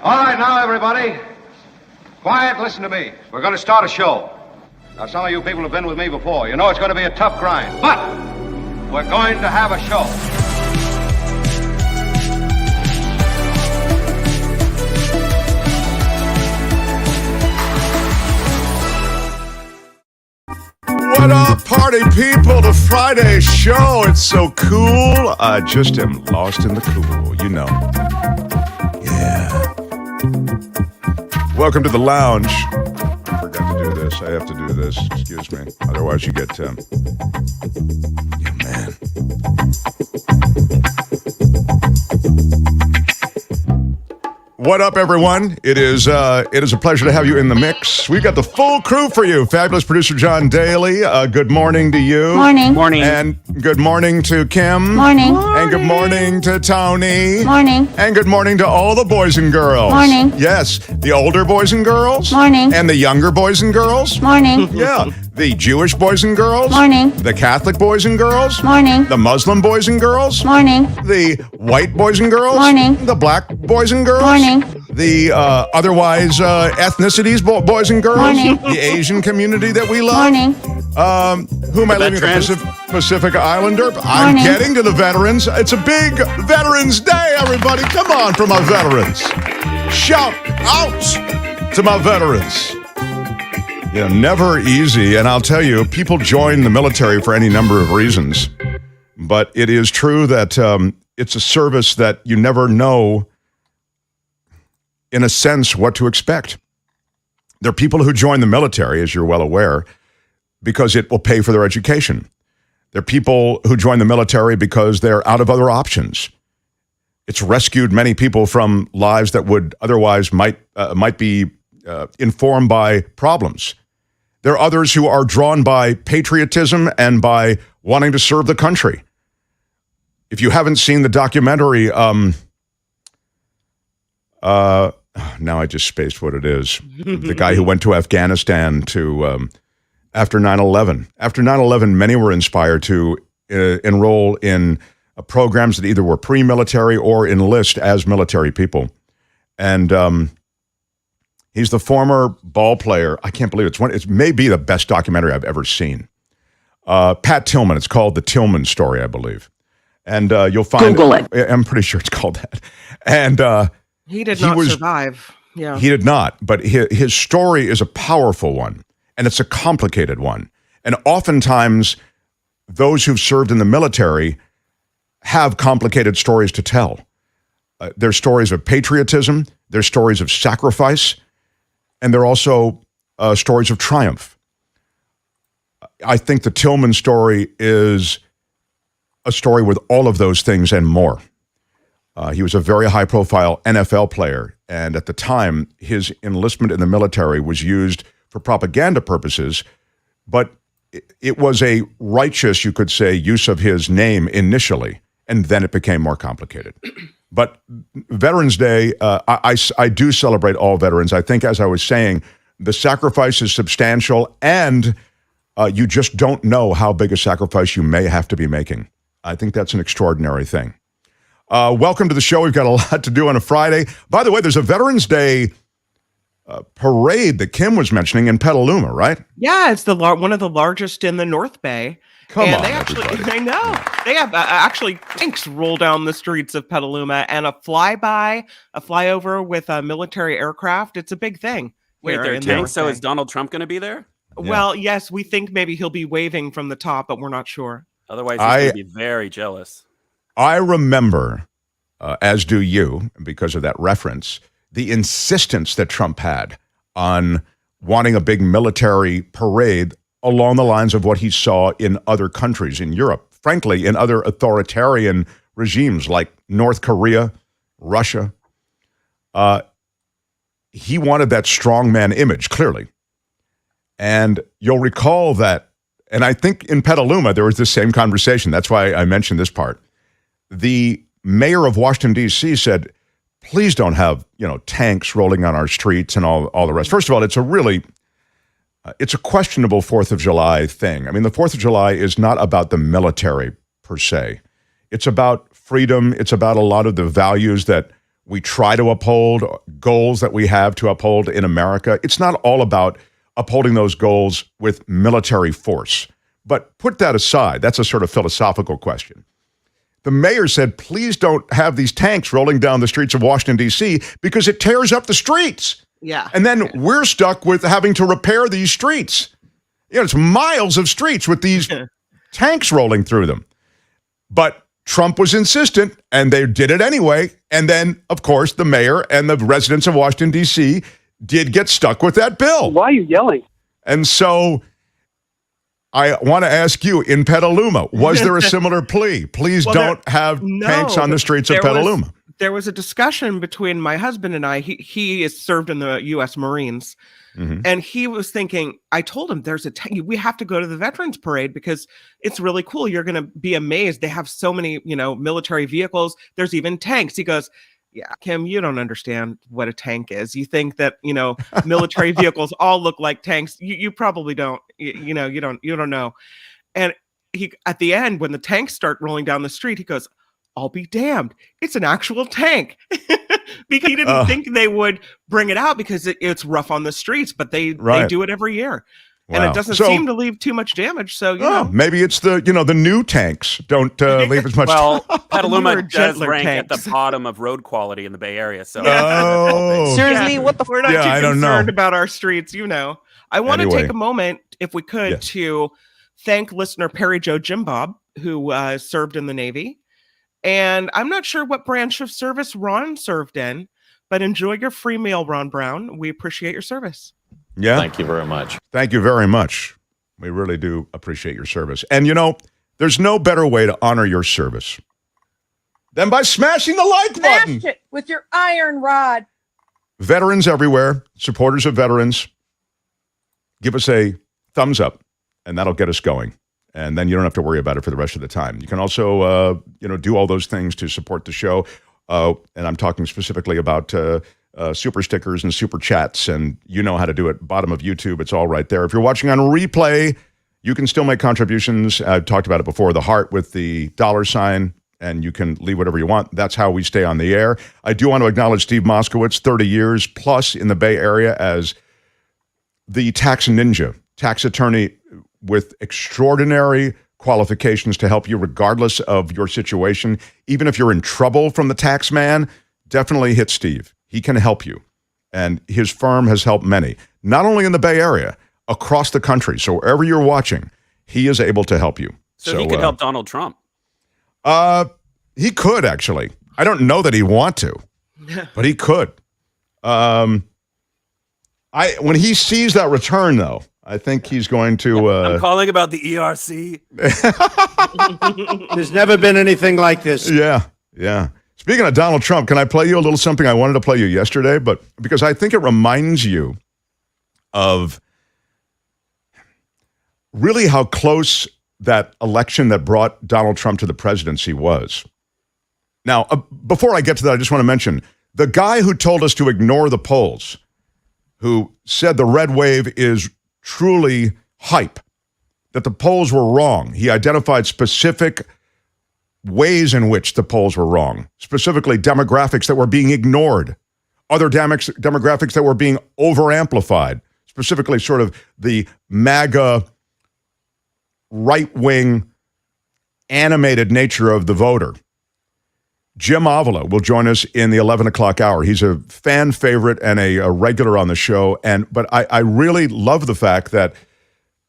All right, now, everybody. Quiet, listen to me. We're going to start a show. Now, some of you people have been with me before. You know it's going to be a tough grind, but we're going to have a show. What up, party people? The Friday show. It's so cool. I just am lost in the cool, you know. Yeah. Welcome to the lounge. I forgot to do this. I have to do this. Excuse me. Otherwise, you get yeah, man. What up, everyone? It is a pleasure to have you in the mix. We've got the full crew for you. Fabulous producer John Daly. Good morning to you. Morning. Morning. And good morning to Kim. Morning. And good morning to Tony. Morning. And good morning to all the boys and girls. Morning. Yes, the older boys and girls. Morning. And the younger boys and girls. Morning. Yeah, the Jewish boys and girls. Morning. The Catholic boys and girls. Morning. The Muslim boys and girls. Morning. The white boys and girls. Morning. The black boys and girls. Morning. The otherwise ethnicities, boys and girls. Morning. The Asian community that we love. Morning. Who am I leaving? The Pacific Islander. I'm Morning. getting to the veterans. It's a big Veterans Day, everybody. Come on for my veterans. Shout out to my veterans. Yeah, never easy. And I'll tell you, people join the military for any number of reasons. But it is true that it's a service that you never know, in a sense, what to expect. There are people who join the military, as you're well aware, because it will pay for their education. There are people who join the military because they're out of other options. It's rescued many people from lives that would otherwise might be informed by problems. There are others who are drawn by patriotism and by wanting to serve the country. If you haven't seen the documentary, now I just spaced what it is. The guy who went to Afghanistan to after 9/11. After 9/11, many were inspired to enroll in programs that either were pre-military or enlist as military people. And he's the former ball player. I can't believe it may be the best documentary I've ever seen. Pat Tillman. It's called The Tillman Story, I believe. And you'll find Google it. I'm pretty sure it's called that. And He did not survive. Yeah. He did not, but his story is a powerful one, and it's a complicated one. And oftentimes, those who've served in the military have complicated stories to tell. They're stories of patriotism, they're stories of sacrifice, and they're also stories of triumph. I think the Tillman story is a story with all of those things and more. He was a very high-profile NFL player, and at the time, his enlistment in the military was used for propaganda purposes, but it was a righteous, you could say, use of his name initially, and then it became more complicated. But Veterans Day, I do celebrate all veterans. I think, as I was saying, the sacrifice is substantial, and you just don't know how big a sacrifice you may have to be making. I think that's an extraordinary thing. Welcome to the show. We've got a lot to do on a Friday. By the way, there's a Veterans Day parade that Kim was mentioning in Petaluma, right? Yeah, it's one of the largest in the North Bay. Come on, they actually, everybody. I know. They have actually tanks roll down the streets of Petaluma and a flyover with a military aircraft. It's a big thing. Wait, there are tanks, so is Donald Trump going to be there? Well, yes, we think maybe he'll be waving from the top, but we're not sure. Otherwise, he's going to be very jealous. I remember, as do you, because of that reference, the insistence that Trump had on wanting a big military parade along the lines of what he saw in other countries in Europe, frankly, in other authoritarian regimes like North Korea, Russia. He wanted that strongman image, clearly. And you'll recall that, and I think in Petaluma, there was this same conversation. That's why I mentioned this part. The mayor of Washington, D.C. said, please don't have, tanks rolling on our streets and all the rest. First of all, it's a questionable 4th of July thing. I mean, the 4th of July is not about the military per se. It's about freedom. It's about a lot of the values that we try to uphold goals that we have to uphold in America. It's not all about upholding those goals with military force. But put that aside. That's a sort of philosophical question. The mayor said, please don't have these tanks rolling down the streets of Washington, D.C. because it tears up the streets. Yeah. And then we're stuck with having to repair these streets. It's miles of streets with these tanks rolling through them. But Trump was insistent, and they did it anyway. And then, of course, the mayor and the residents of Washington, D.C. did get stuck with that bill. Why are you yelling? And so I want to ask you, in Petaluma, was there a similar plea? Please don't have tanks on the streets of Petaluma. There was a discussion between my husband and I. He is served in the U.S. Marines. And he was thinking, I told him we have to go to the Veterans Parade because it's really cool. You're going to be amazed. They have so many, military vehicles. There's even tanks. He goes, yeah, Kim, you don't understand what a tank is. You think that, military vehicles all look like tanks. You probably don't, you don't know. And he, at the end, when the tanks start rolling down the street, he goes, I'll be damned. It's an actual tank. Because he didn't think they would bring it out because it's rough on the streets, but they do it every year. Wow. And it doesn't seem to leave too much damage. So, maybe it's the new tanks don't leave as much. Well, Petaluma does rank at the bottom of road quality in the Bay Area. So seriously, what the? We're not too concerned about our streets. I want to take a moment, if we could, to thank listener Perry Joe Jim Bob, who served in the Navy. And I'm not sure what branch of service Ron served in, but enjoy your free meal, Ron Brown. We appreciate your service. Yeah. Thank you very much. Thank you very much. We really do appreciate your service. And there's no better way to honor your service than by smashing the like button. Smash it with your iron rod. Veterans everywhere, supporters of veterans, give us a thumbs up, and that'll get us going. And then you don't have to worry about it for the rest of the time. You can also, do all those things to support the show. And I'm talking specifically about super stickers and super chats, and you know how to do it. Bottom of YouTube, it's all right there. If you're watching on replay, you can still make contributions. I've talked about it before, the heart with the $, and you can leave whatever you want. That's how we stay on the air. I do want to acknowledge Steve Moskowitz, 30 years plus in the Bay Area as the tax ninja, tax attorney with extraordinary qualifications to help you regardless of your situation. Even if you're in trouble from the tax man, definitely hit Steve. He can help you. And his firm has helped many, not only in the Bay Area, across the country. So wherever you're watching, he is able to help you. So he could help Donald Trump. He could, actually. I don't know that he'd want to, but he could. When he sees that return, though, I think he's going to... I'm calling about the ERC. There's never been anything like this. Yeah. Speaking of Donald Trump, can I play you a little something I wanted to play you yesterday? But because I think it reminds you of really how close that election that brought Donald Trump to the presidency was. Now, before I get to that, I just want to mention the guy who told us to ignore the polls, who said the red wave is truly hype, that the polls were wrong. He identified specific ways in which the polls were wrong, specifically demographics that were being ignored, other demographics that were being over-amplified, specifically sort of the MAGA right-wing animated nature of the voter. Jim Avila will join us in the 11 o'clock hour. He's a fan favorite and a regular on the show. But I really love the fact that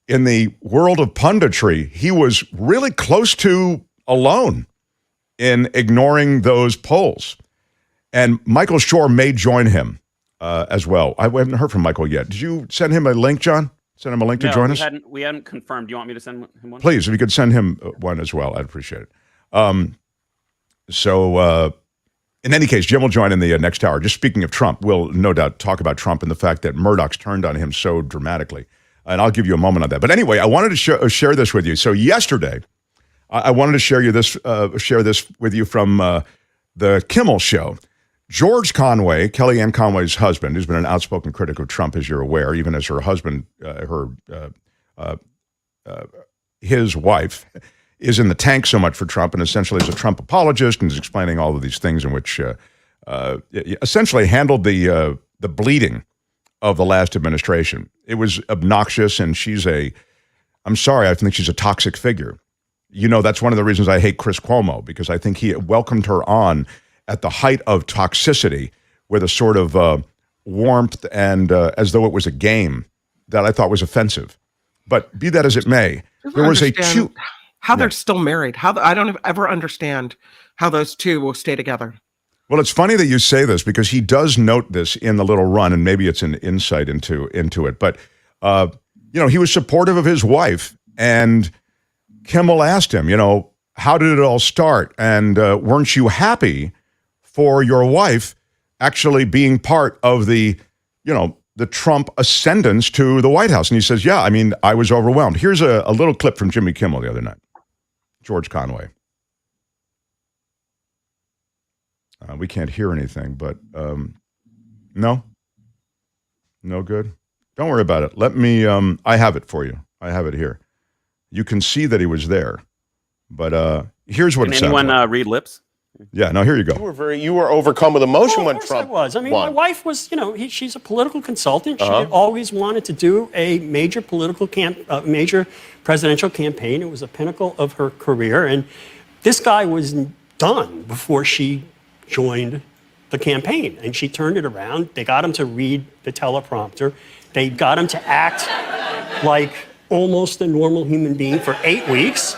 in the world of punditry, he was really close to alone in ignoring those polls. And Michael Shure may join him as well. I haven't heard from Michael yet. Did you send him a link, John? Send him a link to join us? We hadn't confirmed. Do you want me to send him one? Please, if you could send him one as well, I'd appreciate it. So in any case, Jim will join in the next hour. Just speaking of Trump, we'll no doubt talk about Trump and the fact that Murdoch's turned on him so dramatically. And I'll give you a moment on that. But anyway, I wanted to share this with you. So yesterday, I wanted to share this with you from the Kimmel Show. George Conway, Kellyanne Conway's husband, who's been an outspoken critic of Trump, as you're aware, even as her husband, his wife, is in the tank so much for Trump and essentially is a Trump apologist and is explaining all of these things in which essentially handled the bleeding of the last administration. It was obnoxious, and I'm sorry, I think she's a toxic figure. You know, that's one of the reasons I hate Chris Cuomo, because I think he welcomed her on at the height of toxicity with a sort of warmth and as though it was a game that I thought was offensive. But be that as it may, there was how they're still married. I don't ever understand how those two will stay together. Well, it's funny that you say this, because he does note this in the little run, and maybe it's an insight into it. But, he was supportive of his wife, and Kimmel asked him, how did it all start? And weren't you happy for your wife actually being part of the Trump ascendance to the White House? And he says, yeah, I mean, I was overwhelmed. Here's a little clip from Jimmy Kimmel the other night. George Conway. We can't hear anything, but no good. Don't worry about it. Let me, I have it for you. I have it here. You can see that he was there, but here's what it sounds like. Can anyone read lips? Yeah, no, here you go. You were overcome with emotion when Trump I was. I mean, won. my wife was, she's a political consultant. She had always wanted to do a major major presidential campaign. It was a pinnacle of her career. And this guy was done before she joined the campaign. And she turned it around. They got him to read the teleprompter. They got him to act like almost a normal human being for 8 weeks.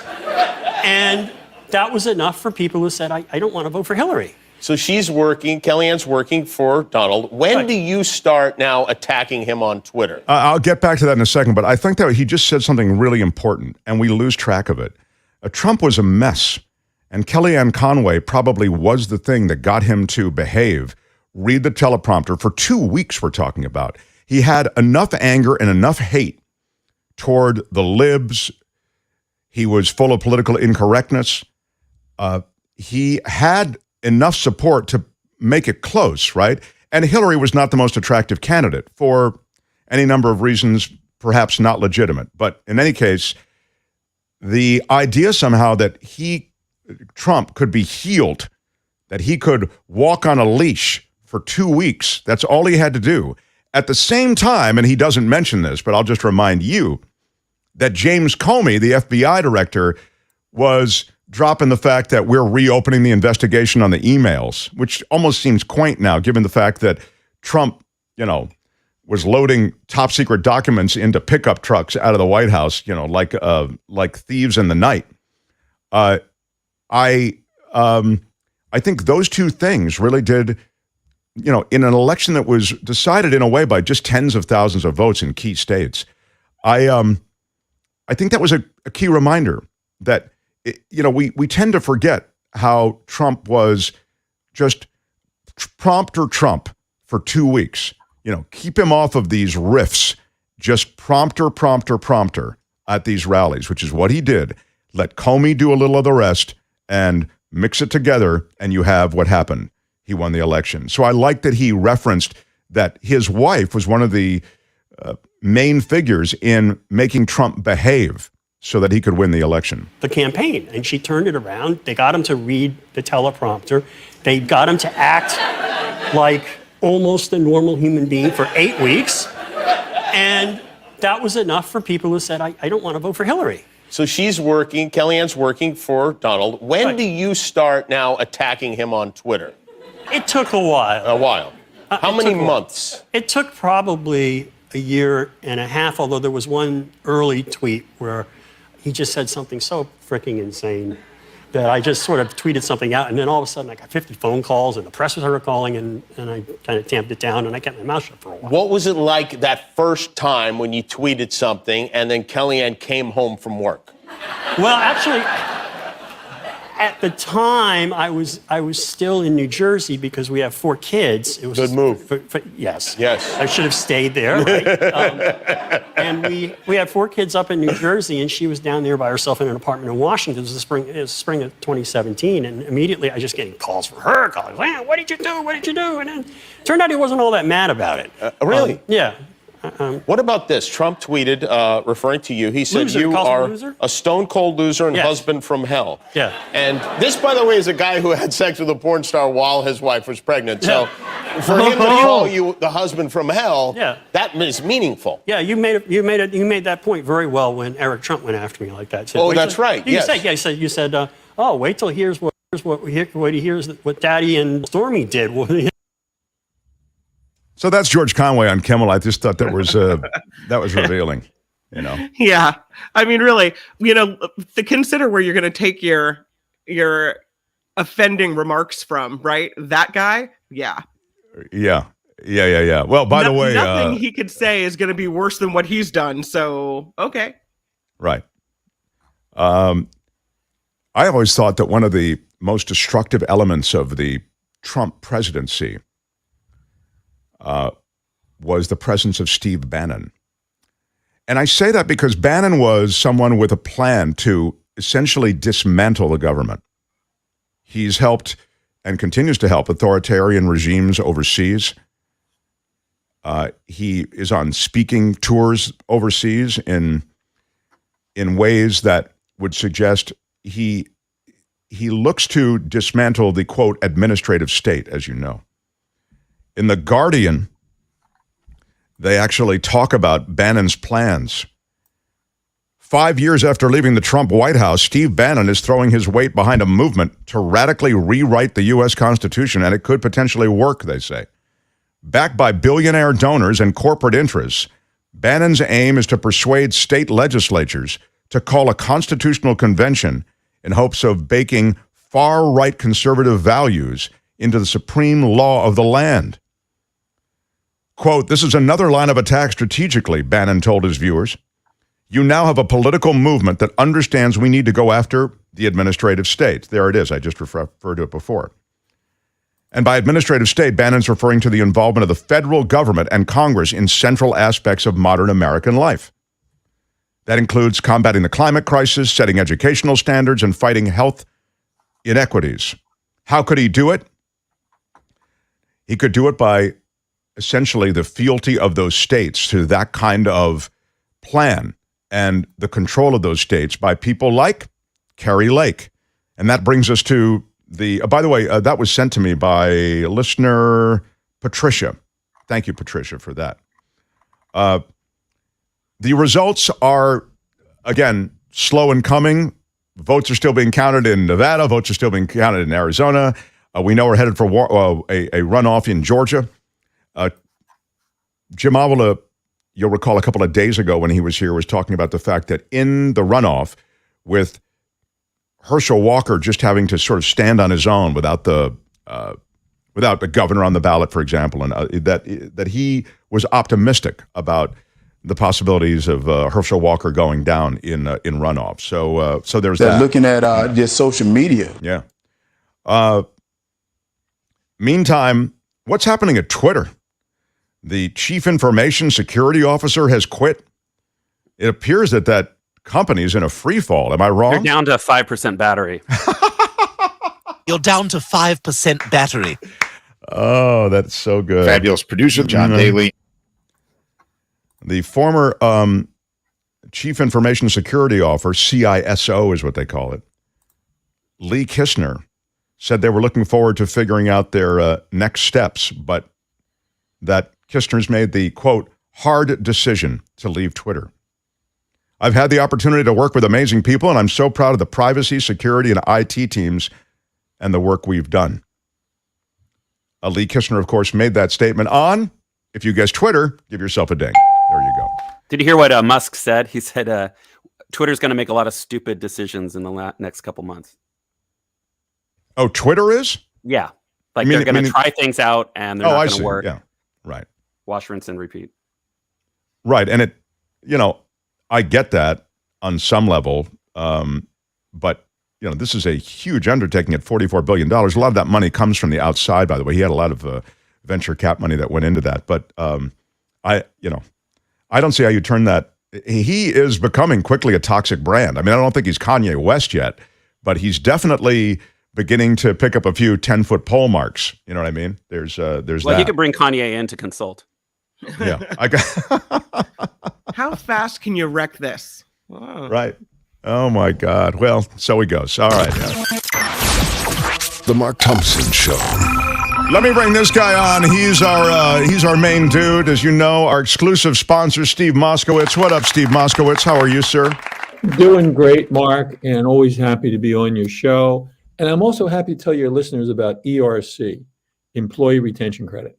And that was enough for people who said, I don't want to vote for Hillary. So she's working, Kellyanne's working for Donald. When do you start now attacking him on Twitter? I'll get back to that in a second, but I think that he just said something really important, and we lose track of it. Trump was a mess, and Kellyanne Conway probably was the thing that got him to behave, read the teleprompter. For 2 weeks we're talking about. He had enough anger and enough hate toward the libs. He was full of political incorrectness. He had enough support to make it close, right? And Hillary was not the most attractive candidate for any number of reasons, perhaps not legitimate. But in any case, the idea somehow that Trump could be healed, that he could walk on a leash for 2 weeks, that's all he had to do. At the same time, and he doesn't mention this, but I'll just remind you that James Comey, the FBI director, was dropping the fact that we're reopening the investigation on the emails, which almost seems quaint now, given the fact that Trump, was loading top secret documents into pickup trucks out of the White House, like thieves in the night. I think those two things really did, in an election that was decided in a way by just tens of thousands of votes in key states. I think that was a key reminder that, we tend to forget how Trump was just prompter Trump for 2 weeks. Keep him off of these riffs, just prompter at these rallies, which is what he did. Let Comey do a little of the rest and mix it together, and you have what happened. He won the election. So I like that he referenced that his wife was one of the main figures in making Trump behave so that he could win the election. The campaign, and she turned it around. They got him to read the teleprompter. They got him to act like almost a normal human being for 8 weeks. And that was enough for people who said, I don't want to vote for Hillary. So she's working, Kellyanne's working for Donald. When do you start now attacking him on Twitter? It took a while. A while. How many months? It took probably a year and a half, although there was one early tweet where he just said something so freaking insane that I just sort of tweeted something out, and then all of a sudden I got 50 phone calls, and the press started calling, and I kind of tamped it down, and I kept my mouth shut for a while. What was it like that first time when you tweeted something, and then Kellyanne came home from work? Well, actually, at the time, I was still in New Jersey because we have 4 kids. It was good move. Yes. Yes. I should have stayed there. Right? And we had 4 kids up in New Jersey, and she was down there by herself in an apartment in Washington. It was spring of 2017, and immediately I was just getting calls from her. Calls, what did you do? What did you do? And then it turned out he wasn't all that mad about it. Really? Yeah. What about this? Trump tweeted, referring to you, he said Loser, you calls him a are loser? a stone-cold loser and Yes. husband from hell. Yeah. And this, by the way, is a guy who had sex with a porn star while his wife was pregnant. So for him to call you the husband from hell, that is meaningful. Yeah, you made that point very well when Eric Trump went after me like that. Said, Oh, that's right. You said, oh, wait till he hears what Daddy and Stormy did. So that's George Conway on Kimmel. I just thought that was revealing, you know. Yeah. I mean, really, to consider where you're going to take your offending remarks from, right? That guy? Yeah. Yeah. Well, by the way, nothing he could say is going to be worse than what he's done. So, okay. Right. I always thought that one of the most destructive elements of the Trump presidency was the presence of Steve Bannon. And I say that because Bannon was someone with a plan to essentially dismantle the government. He's helped and continues to help authoritarian regimes overseas. He is on speaking tours overseas in ways that would suggest he looks to dismantle the, quote, administrative state, as you know. In The Guardian, they actually talk about Bannon's plans. 5 years after leaving the Trump White House, Steve Bannon is throwing his weight behind a movement to radically rewrite the U.S. Constitution, and it could potentially work, they say. Backed by billionaire donors and corporate interests, Bannon's aim is to persuade state legislatures to call a constitutional convention in hopes of baking far-right conservative values into the supreme law of the land. Quote, "This is another line of attack strategically," Bannon told his viewers. "You now have a political movement that understands we need to go after the administrative state." There it is. I just referred to it before. And by administrative state, Bannon's referring to the involvement of the federal government and Congress in central aspects of modern American life. That includes combating the climate crisis, setting educational standards, and fighting health inequities. How could he do it? He could do it by essentially the fealty of those states to that kind of plan and the control of those states by people like Carrie Lake. And that brings us to the, by the way, that was sent to me by listener Patricia. Thank you, Patricia, for that. The results are, again, slow in coming. Votes are still being counted in Nevada. Votes are still being counted in Arizona. We know we're headed for a runoff in Georgia. Jim Avila, you'll recall a couple of days ago when he was here, was talking about the fact that in the runoff, with Herschel Walker just having to sort of stand on his own without the governor on the ballot, for example, and that he was optimistic about the possibilities of Herschel Walker going down in runoff. So there's that. Looking at just social media. Yeah. Meantime, what's happening at Twitter? The chief information security officer has quit. It appears that company is in a free fall. Am I wrong? You're down to 5% battery. You're down to 5% battery. Oh, that's so good. Fabulous producer, John Daly. The former chief information security officer, CISO is what they call it, Lee Kistner, said they were looking forward to figuring out their next steps, but that Kistner's made the, quote, hard decision to leave Twitter. "I've had the opportunity to work with amazing people, and I'm so proud of the privacy, security, and IT teams and the work we've done." Lee Kistner, of course, made that statement on, if you guess Twitter, give yourself a ding. There you go. Did you hear what Musk said? He said Twitter's going to make a lot of stupid decisions in the next couple months. Oh, Twitter is? Yeah. Like they're going to try things out and they're not going to work. Yeah, right. Wash, rinse, and repeat. Right. And I get that on some level, but, this is a huge undertaking at $44 billion. A lot of that money comes from the outside, by the way. He had a lot of venture cap money that went into that. But I don't see how you turn that. He is becoming quickly a toxic brand. I mean, I don't think he's Kanye West yet, but he's definitely beginning to pick up a few 10-foot pole marks. You know what I mean? There's well, that. you could bring Kanye in to consult. Yeah, I got How fast can you wreck this? Whoa. right. Oh my God. Well, so he goes. All right. The Mark Thompson Show. Let me bring this guy on. He's our main dude, as you know, our exclusive sponsor, Steve Moskowitz. What up, Steve Moskowitz? How are you, sir? Doing great, Mark, and always happy to be on your show. And I'm also happy to tell your listeners about ERC, Employee Retention Credit.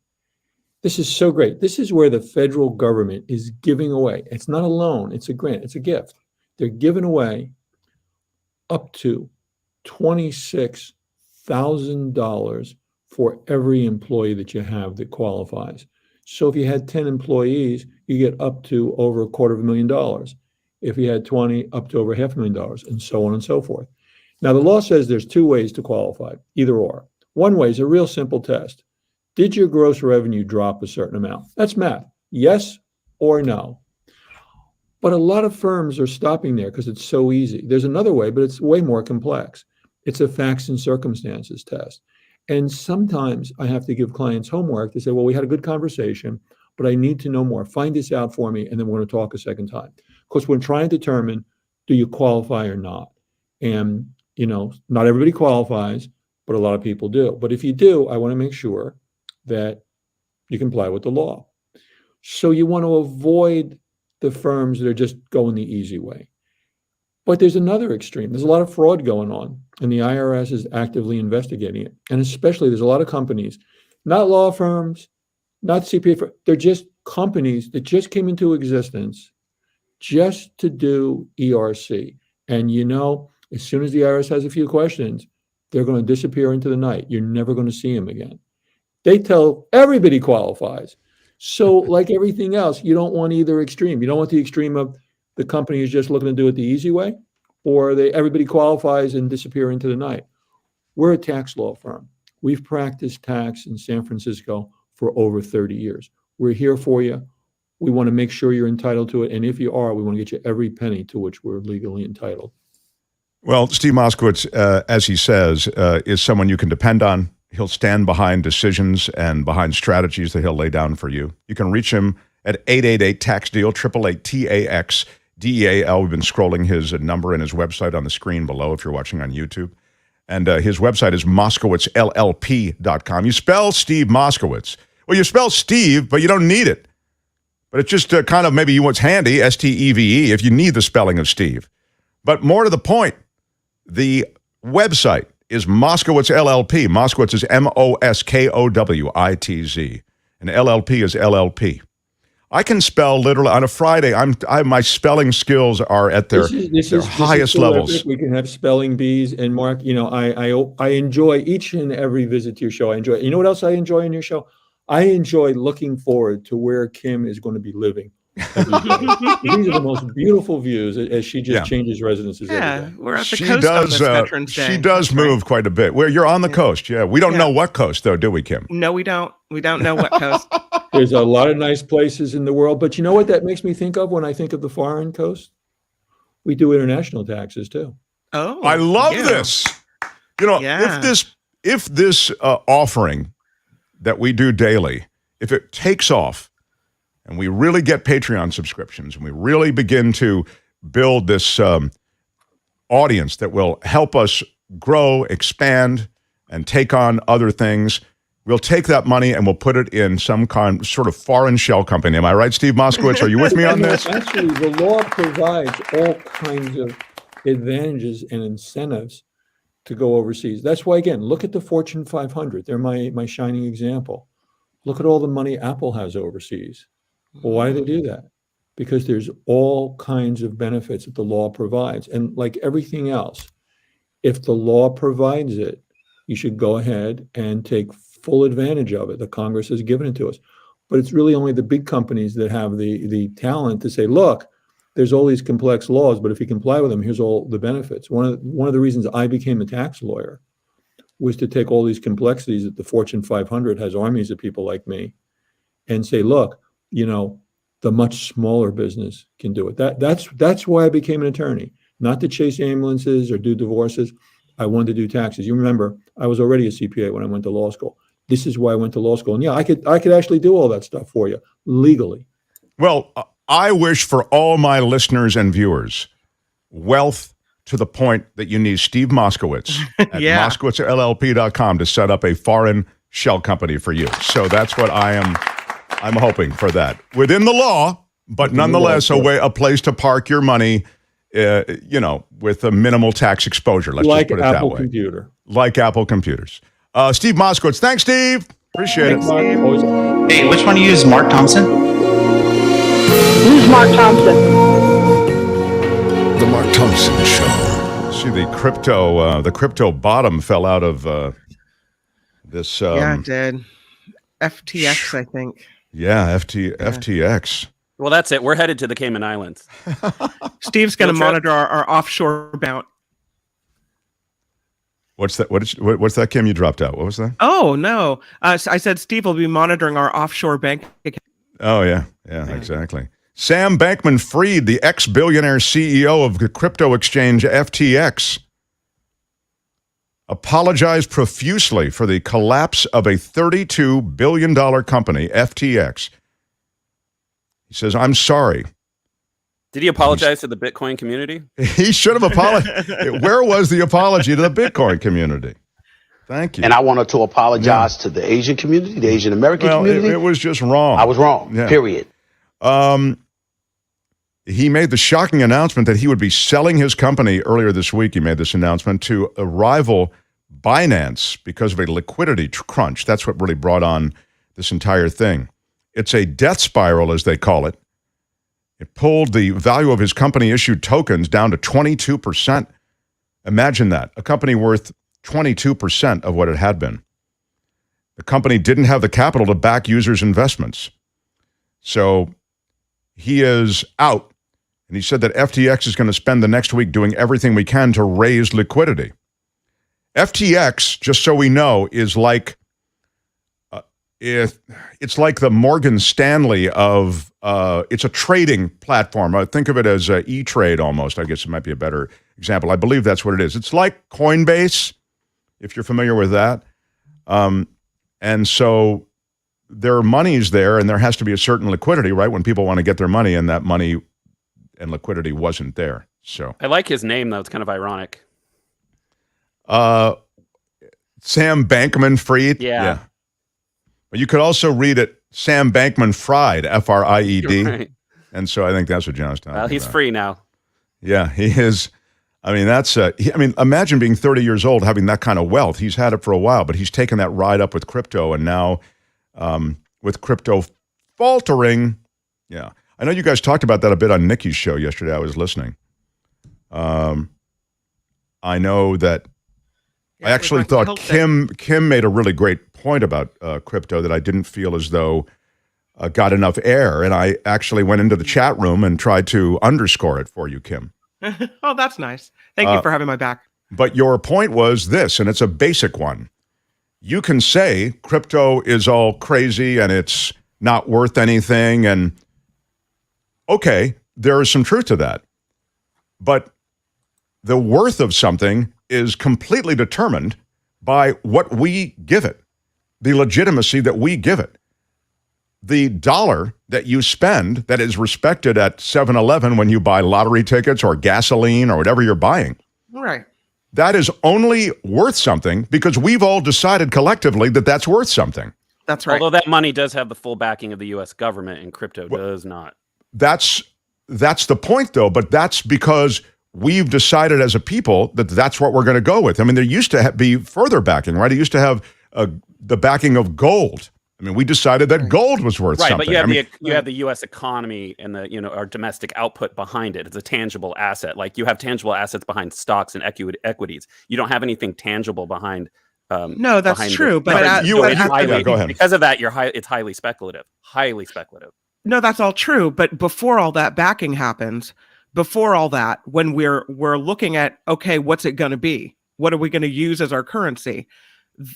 This is so great. This is where the federal government is giving away. It's not a loan, it's a grant, it's a gift. They're giving away up to $26,000 for every employee that you have that qualifies. So if you had 10 employees, you get up to over $250,000. If you had 20, up to over $500,000, and so on and so forth. Now, the law says there's two ways to qualify, either or. One way is a real simple test. Did your gross revenue drop a certain amount? That's math. Yes or no. But a lot of firms are stopping there because it's so easy. There's another way, but it's way more complex. It's a facts and circumstances test. And sometimes I have to give clients homework to say, well, we had a good conversation, but I need to know more. Find this out for me, and then we're going to talk a second time. Because we're trying to determine, do you qualify or not? And, not everybody qualifies, but a lot of people do. But if you do, I want to make sure that you comply with the law. So you want to avoid the firms that are just going the easy way. But there's another extreme. There's a lot of fraud going on, and the IRS is actively investigating it. And especially there's a lot of companies, not law firms, not CPA firms, they're just companies that just came into existence just to do ERC. And as soon as the IRS has a few questions, they're going to disappear into the night. You're never going to see them again. They tell everybody qualifies. So like everything else, you don't want either extreme. You don't want the extreme of the company is just looking to do it the easy way, or everybody qualifies and disappear into the night. We're a tax law firm. We've practiced tax in San Francisco for over 30 years. We're here for you. We want to make sure you're entitled to it. And if you are, we want to get you every penny to which we're legally entitled. Well, Steve Moskowitz, as he says, is someone you can depend on. He'll stand behind decisions and behind strategies that he'll lay down for you. You can reach him at 888-TAX-DEAL, 888-TAX-DEAL. We've been scrolling his number and his website on the screen below if you're watching on YouTube. And his website is MoskowitzLLP.com. You spell Steve Moskowitz. Well, you spell Steve, but you don't need it. But it's just kind of maybe what's handy, S-T-E-V-E, if you need the spelling of Steve. But more to the point, the website is Moskowitz LLP. Moskowitz is M-O-S-K-O-W-I-T-Z. And LLP is LLP. I can spell literally on a Friday. My spelling skills are at their highest levels. We can have spelling bees. And Mark, I enjoy each and every visit to your show. I enjoy. You know what else I enjoy in your show? I enjoy looking forward to where Kim is going to be living. These are the most beautiful views as she just changes residences. Yeah, we're at the coast on this Veterans Day. She does move quite a bit. You're on the coast. Yeah, we don't know what coast though, do we, Kim? No, we don't. We don't know what coast. There's a lot of nice places in the world, but you know what that makes me think of when I think of the foreign coast? We do international taxes too. Oh, I love this. If this offering that we do daily, if it takes off, and we really get Patreon subscriptions, and we really begin to build this audience that will help us grow, expand, and take on other things, we'll take that money and we'll put it in some sort of foreign shell company. Am I right, Steve Moskowitz? Are you with me on this? Actually, the law provides all kinds of advantages and incentives to go overseas. That's why, again, look at the Fortune 500. They're my shining example. Look at all the money Apple has overseas. Well, why do they do that? Because there's all kinds of benefits that the law provides. And like everything else, if the law provides it, you should go ahead and take full advantage of it. The Congress has given it to us. But it's really only the big companies that have the talent to say, look, there's all these complex laws, but if you comply with them, here's all the benefits. One of the reasons I became a tax lawyer was to take all these complexities that the Fortune 500 has armies of people like me and say, look, the much smaller business can do it. That's why I became an attorney, not to chase ambulances or do divorces. I wanted to do taxes. You remember, I was already a CPA when I went to law school. This is why I went to law school. And yeah, I could actually do all that stuff for you legally. Well, I wish for all my listeners and viewers wealth to the point that you need Steve Moskowitz at MoskowitzLLP.com to set up a foreign shell company for you. So that's what I'm hoping for that. Within the law, but nonetheless a place to park your money, with a minimal tax exposure. Let's just put it that way. Apple Computer. Like Apple Computers. Steve Moskowitz. Thanks, Steve. Appreciate it. Hey, which one do you use? Mark Thompson? Who's Mark Thompson? The Mark Thompson Show. See, the crypto bottom fell out of this. Yeah, it did. FTX, I think. Yeah, FTX. Well, that's it. We're headed to the Cayman Islands. Steve's going to monitor our offshore account. What's that? What's that, Kim? You dropped out. What was that? Oh, no. I said Steve will be monitoring our offshore bank account. Oh, yeah, exactly. Sam Bankman-Fried, the ex-billionaire CEO of the crypto exchange FTX, apologized profusely for the collapse of a $32 billion company, FTX. He says, "I'm sorry." Did he apologize to the Bitcoin community? He should have apologized. Where was the apology to the Bitcoin community? Thank you. And I wanted to apologize to the Asian community, the Asian American community. It was just wrong. I was wrong, period. He made the shocking announcement that he would be selling his company earlier this week. He made this announcement to a rival Binance because of a liquidity crunch. That's what really brought on this entire thing. It's a death spiral, as they call it. It pulled the value of his company-issued tokens down to 22%. Imagine that. A company worth 22% of what it had been. The company didn't have the capital to back users' investments. So he is out. And he said that FTX is going to spend the next week doing everything we can to raise liquidity. FTX, just so we know, is like it's like the Morgan Stanley of it's a trading platform. I think of it as E-Trade almost. I guess it might be a better example. I believe that's what it is. It's like Coinbase, if you're familiar with that. And so their money's there, and there has to be a certain liquidity, right? When people want to get their money, and that money and liquidity wasn't there. So I like his name, though. It's kind of ironic. Sam Bankman-Fried. Yeah. But you could also read it Sam Bankman-Fried, F-R-I-E-D. Right. And so I think that's what John's talking about. Well, he's free now. Yeah, he is. I mean, imagine being 30 years old, having that kind of wealth. He's had it for a while, but he's taken that ride up with crypto, and now with crypto faltering. Yeah. I know you guys talked about that a bit on Nikki's show yesterday. I was listening. I know that I actually thought Kim made a really great point about crypto that I didn't feel as though got enough air, and I actually went into the chat room and tried to underscore it for you, Kim. Oh, that's nice. Thank you for having my back. But your point was this, and it's a basic one. You can say crypto is all crazy and it's not worth anything, and okay, there is some truth to that. But the worth of something is completely determined by what we give it, the legitimacy that we give it. The dollar that you spend that is respected at 7-Eleven when you buy lottery tickets or gasoline or whatever you're buying, Right. that is only worth something because we've all decided collectively that that's worth something. That's right. Although that money does have the full backing of the U.S. government, and crypto does not. That's the point, though, but that's because we've decided as a people that that's what we're going to go with. I mean, there used to be further backing, right? It used to have the backing of gold. I mean, we decided that gold was worth something. But you have the U.S. economy and our domestic output behind it. It's a tangible asset. Like you have tangible assets behind stocks and equities. You don't have anything tangible behind. No, that's true. But go ahead. Because of that, it's highly speculative. Highly speculative. No, that's all true. But before all that backing happens, before all that, when we're looking at, okay, what's it going to be? What are we going to use as our currency?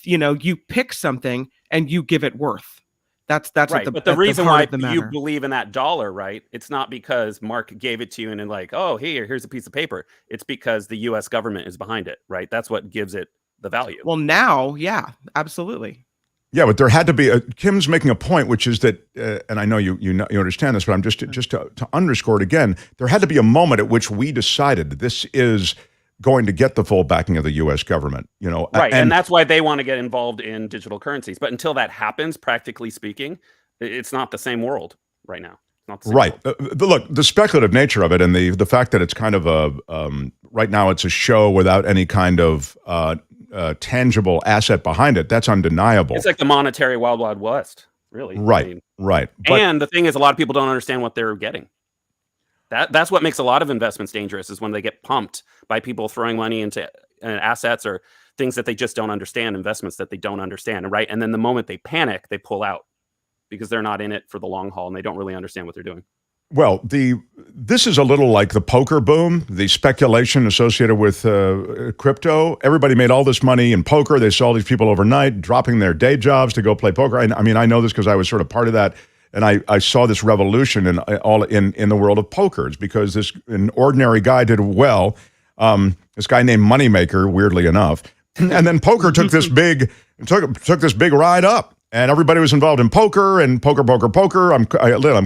You pick something and you give it worth. That's right. but the reason why you believe in that dollar, right? It's not because Mark gave it to you and then like, oh, here's a piece of paper. It's because the U.S. government is behind it, right? That's what gives it the value. Well, now, yeah, absolutely. Yeah, but there had to be Kim's making a point, which is that, and I know you understand this, but I'm just to underscore it again. There had to be a moment at which we decided that this is going to get the full backing of the U.S. government. Right, and that's why they want to get involved in digital currencies. But until that happens, practically speaking, it's not the same world right now. Not the same right. world. Look, the speculative nature of it, and the fact that it's kind of right now it's a show without any kind of tangible asset behind it. That's undeniable. It's like the monetary Wild Wild West, really. Right, right. And the thing is, a lot of people don't understand what they're getting. That's what makes a lot of investments dangerous, is when they get pumped by people throwing money into assets or things that they just don't understand, investments that they don't understand, right? And then the moment they panic, they pull out because they're not in it for the long haul and they don't really understand what they're doing. Well, this is a little like the poker boom, the speculation associated with crypto. Everybody made all this money in poker. They saw these people overnight dropping their day jobs to go play poker. I mean, I know this because I was sort of part of that, and I saw this revolution in the world of pokers because an ordinary guy did well. This guy named Moneymaker, weirdly enough, and then poker took this big ride up. And everybody was involved in poker and poker. I'm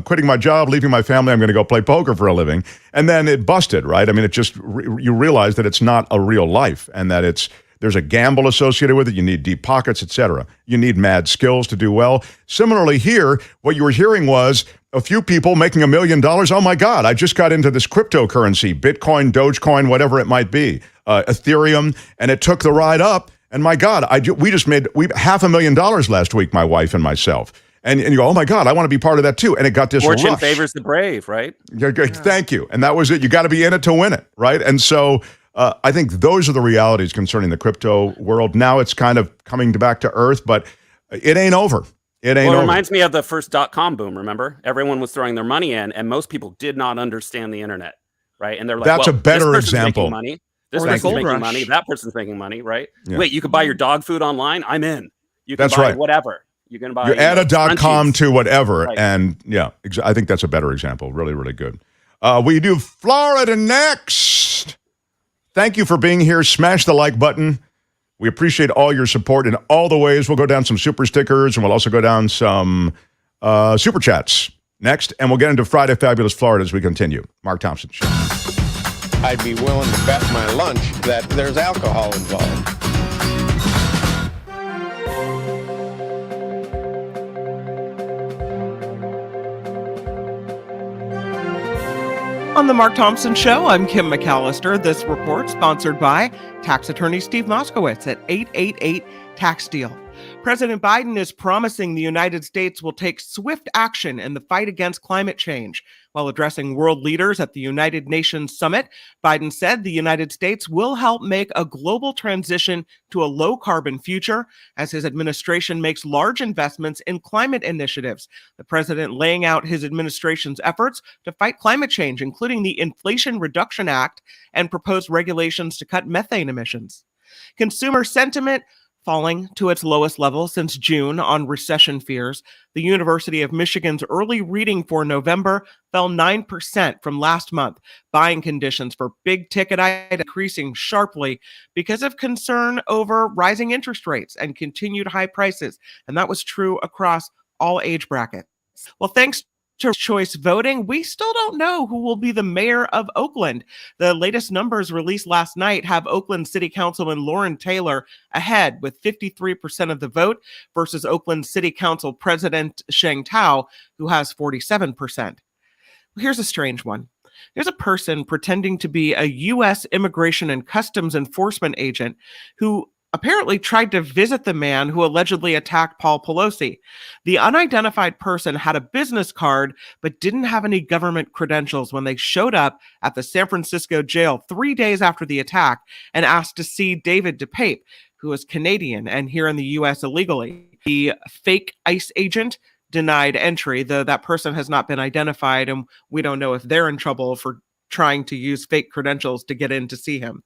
quitting my job, leaving my family. I'm going to go play poker for a living. And then it busted, right? I mean, it just, you realize that it's not a real life and that there's a gamble associated with it. You need deep pockets, etc. You need mad skills to do well. Similarly here, what you were hearing was a few people making $1 million. Oh my God, I just got into this cryptocurrency, Bitcoin, Dogecoin, whatever it might be, Ethereum, and it took the ride up. And my God, we made $500,000 last week, my wife and myself. And you go, oh my God, I want to be part of that too. And it got this Fortune rush. favors the brave, right? Yeah. Thank you. And that was it. You got to be in it to win it, right? And so I think those are the realities concerning the crypto world. Now it's kind of coming back to earth, but it ain't over. It reminds me of the first .com boom, remember? Everyone was throwing their money in, and most people did not understand the internet, right? And they're like, that's a better this person's example. Making money. This person's making money. That person's making money, right? Yeah. Wait, you could buy your dog food online? I'm in. You can That's buy right. whatever. You can buy. You add a .com to whatever, right. and yeah, I think that's a better example. Really, really good. We do Florida next. Thank you for being here. Smash the like button. We appreciate all your support in all the ways. We'll go down some super stickers, and we'll also go down some super chats next, and we'll get into Friday Fabulous Florida as we continue. Mark Thompson Show. I'd be willing to bet my lunch that there's alcohol involved. On the Mark Thompson Show, I'm Kim McAllister. This report sponsored by tax attorney Steve Moskowitz at 888 Tax Deal. President Biden is promising the United States will take swift action in the fight against climate change. While addressing world leaders at the United Nations Summit, Biden said the United States will help make a global transition to a low-carbon future as his administration makes large investments in climate initiatives. The president laying out his administration's efforts to fight climate change, including the Inflation Reduction Act and proposed regulations to cut methane emissions. Consumer sentiment falling to its lowest level since June on recession fears. The University of Michigan's early reading for November fell 9% from last month. Buying conditions for big ticket items increasing sharply because of concern over rising interest rates and continued high prices. And that was true across all age brackets. Well, thanks to choice voting, we still don't know who will be the mayor of Oakland. The latest numbers released last night have Oakland City Councilman Lauren Taylor ahead with 53% of the vote versus Oakland City Council President Sheng Tao, who has 47%. Here's a strange one. There's a person pretending to be a U.S. Immigration and Customs Enforcement agent who apparently tried to visit the man who allegedly attacked Paul Pelosi. The unidentified person had a business card, but didn't have any government credentials when they showed up at the San Francisco jail 3 days after the attack and asked to see David DePape, who is Canadian and here in the U.S. illegally. The fake ICE agent denied entry, though that person has not been identified, and we don't know if they're in trouble for trying to use fake credentials to get in to see him.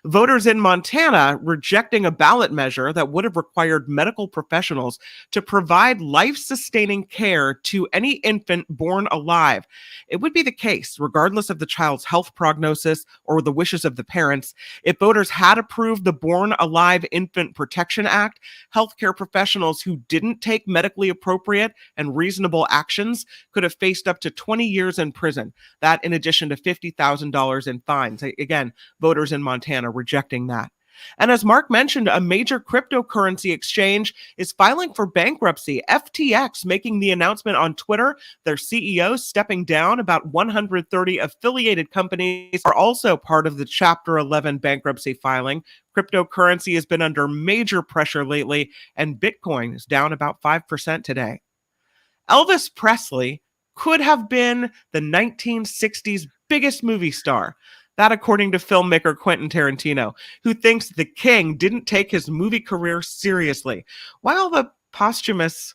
Voters in Montana rejecting a ballot measure that would have required medical professionals to provide life-sustaining care to any infant born alive. It would be the case, regardless of the child's health prognosis or the wishes of the parents. If voters had approved the Born Alive Infant Protection Act, healthcare professionals who didn't take medically appropriate and reasonable actions could have faced up to 20 years in prison. That in addition to $50,000 in fines. Again, voters in Montana rejecting that. And as Mark mentioned, a major cryptocurrency exchange is filing for bankruptcy. FTX making the announcement on Twitter, their CEO stepping down. About 130 affiliated companies are also part of the Chapter 11 bankruptcy filing. Cryptocurrency has been under major pressure lately, and Bitcoin is down about 5% today. Elvis Presley could have been the 1960s biggest movie star. That according to filmmaker Quentin Tarantino, who thinks the king didn't take his movie career seriously. While the posthumous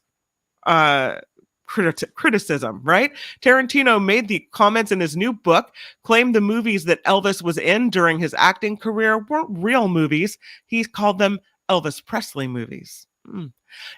criticism, right? Tarantino made the comments in his new book, claimed the movies that Elvis was in during his acting career weren't real movies. He called them Elvis Presley movies.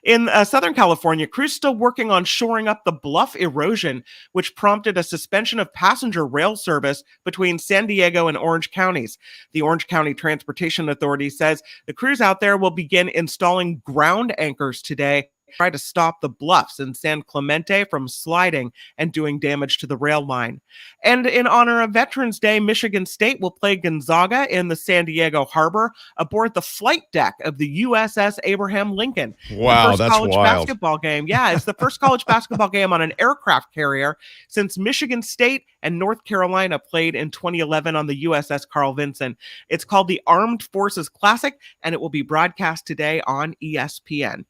In Southern California, crews still working on shoring up the bluff erosion, which prompted a suspension of passenger rail service between San Diego and Orange counties. The Orange County Transportation Authority says the crews out there will begin installing ground anchors today, try to stop the bluffs in San Clemente from sliding and doing damage to the rail line. And in honor of Veterans Day, Michigan State will play Gonzaga in the San Diego Harbor aboard the flight deck of the USS Abraham Lincoln. Wow, that's college wild. Basketball game. Yeah, it's the first college basketball game on an aircraft carrier since Michigan State and North Carolina played in 2011 on the USS Carl Vinson. It's called the Armed Forces Classic, and it will be broadcast today on ESPN.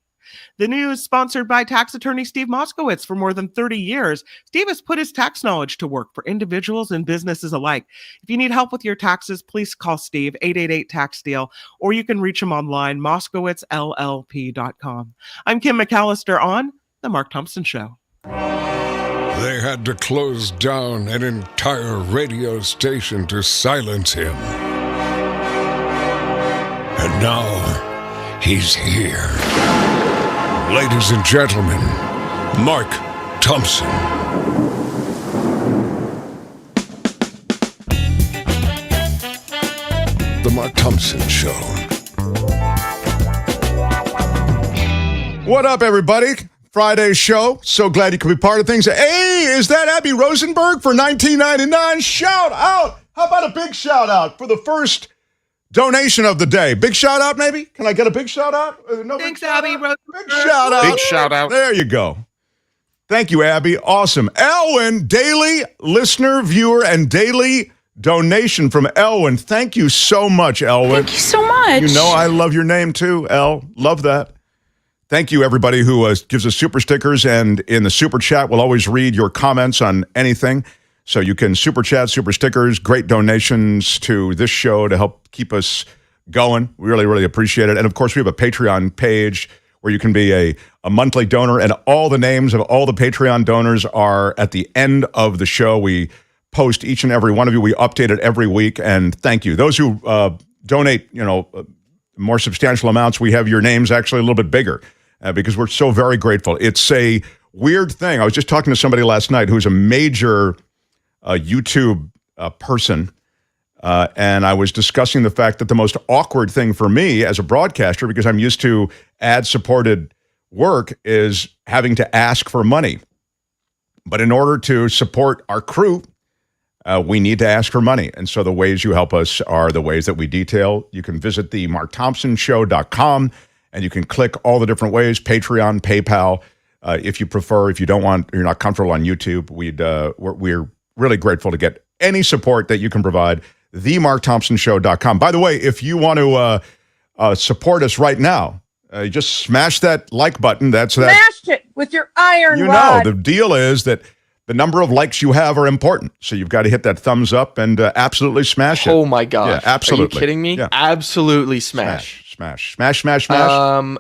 The news sponsored by tax attorney Steve Moskowitz. For more than 30 years, Steve has put his tax knowledge to work for individuals and businesses alike. If you need help with your taxes, please call Steve, 888-TAX-DEAL, or you can reach him online, moskowitzllp.com. I'm Kim McAllister on The Mark Thompson Show. They had to close down an entire radio station to silence him. And now, he's here. Ladies and gentlemen, Mark Thompson. The Mark Thompson Show. What up, everybody? Friday's show. So glad you could be part of things. Hey, is that Abby Rosenberg for $19.99? Shout out. How about a big shout out for the first donation of the day? Big shout out, maybe? Can I get a big shout out? No, Thanks, Abby. Big shout out. Big shout out. There you go. Thank you, Abby. Awesome. Elwin, daily listener, viewer, and daily donation from Elwin. Thank you so much, Elwin. Thank you so much. You know I love your name too, El. Love that. Thank you, everybody who gives us super stickers, and in the super chat, we'll always read your comments on anything. So you can super chat, super stickers, great donations to this show to help keep us going. We really, really appreciate it. And of course, we have a Patreon page where you can be a monthly donor, and all the names of all the Patreon donors are at the end of the show. We post each and every one of you. We update it every week, and thank you. Those who donate, more substantial amounts, we have your names actually a little bit bigger because we're so very grateful. It's a weird thing. I was just talking to somebody last night who's a major YouTube person, and I was discussing the fact that the most awkward thing for me as a broadcaster, because I'm used to ad-supported work, is having to ask for money. But in order to support our crew, we need to ask for money. And so the ways you help us are the ways that we detail. You can visit the markthompsonshow.com, and you can click all the different ways, Patreon, PayPal, if you prefer. If you don't want, you're not comfortable on YouTube, we're really grateful to get any support that you can provide. TheMarkThompsonShow.com. By the way, if you want to support us right now, just smash that like button. Smashed it with your iron You rod. know, the deal is that the number of likes you have are important. So you've got to hit that thumbs up and absolutely smash it. Oh my gosh. Yeah, absolutely. Are you kidding me? Yeah. Absolutely smash. Smash. Smash. Smash. Absolutely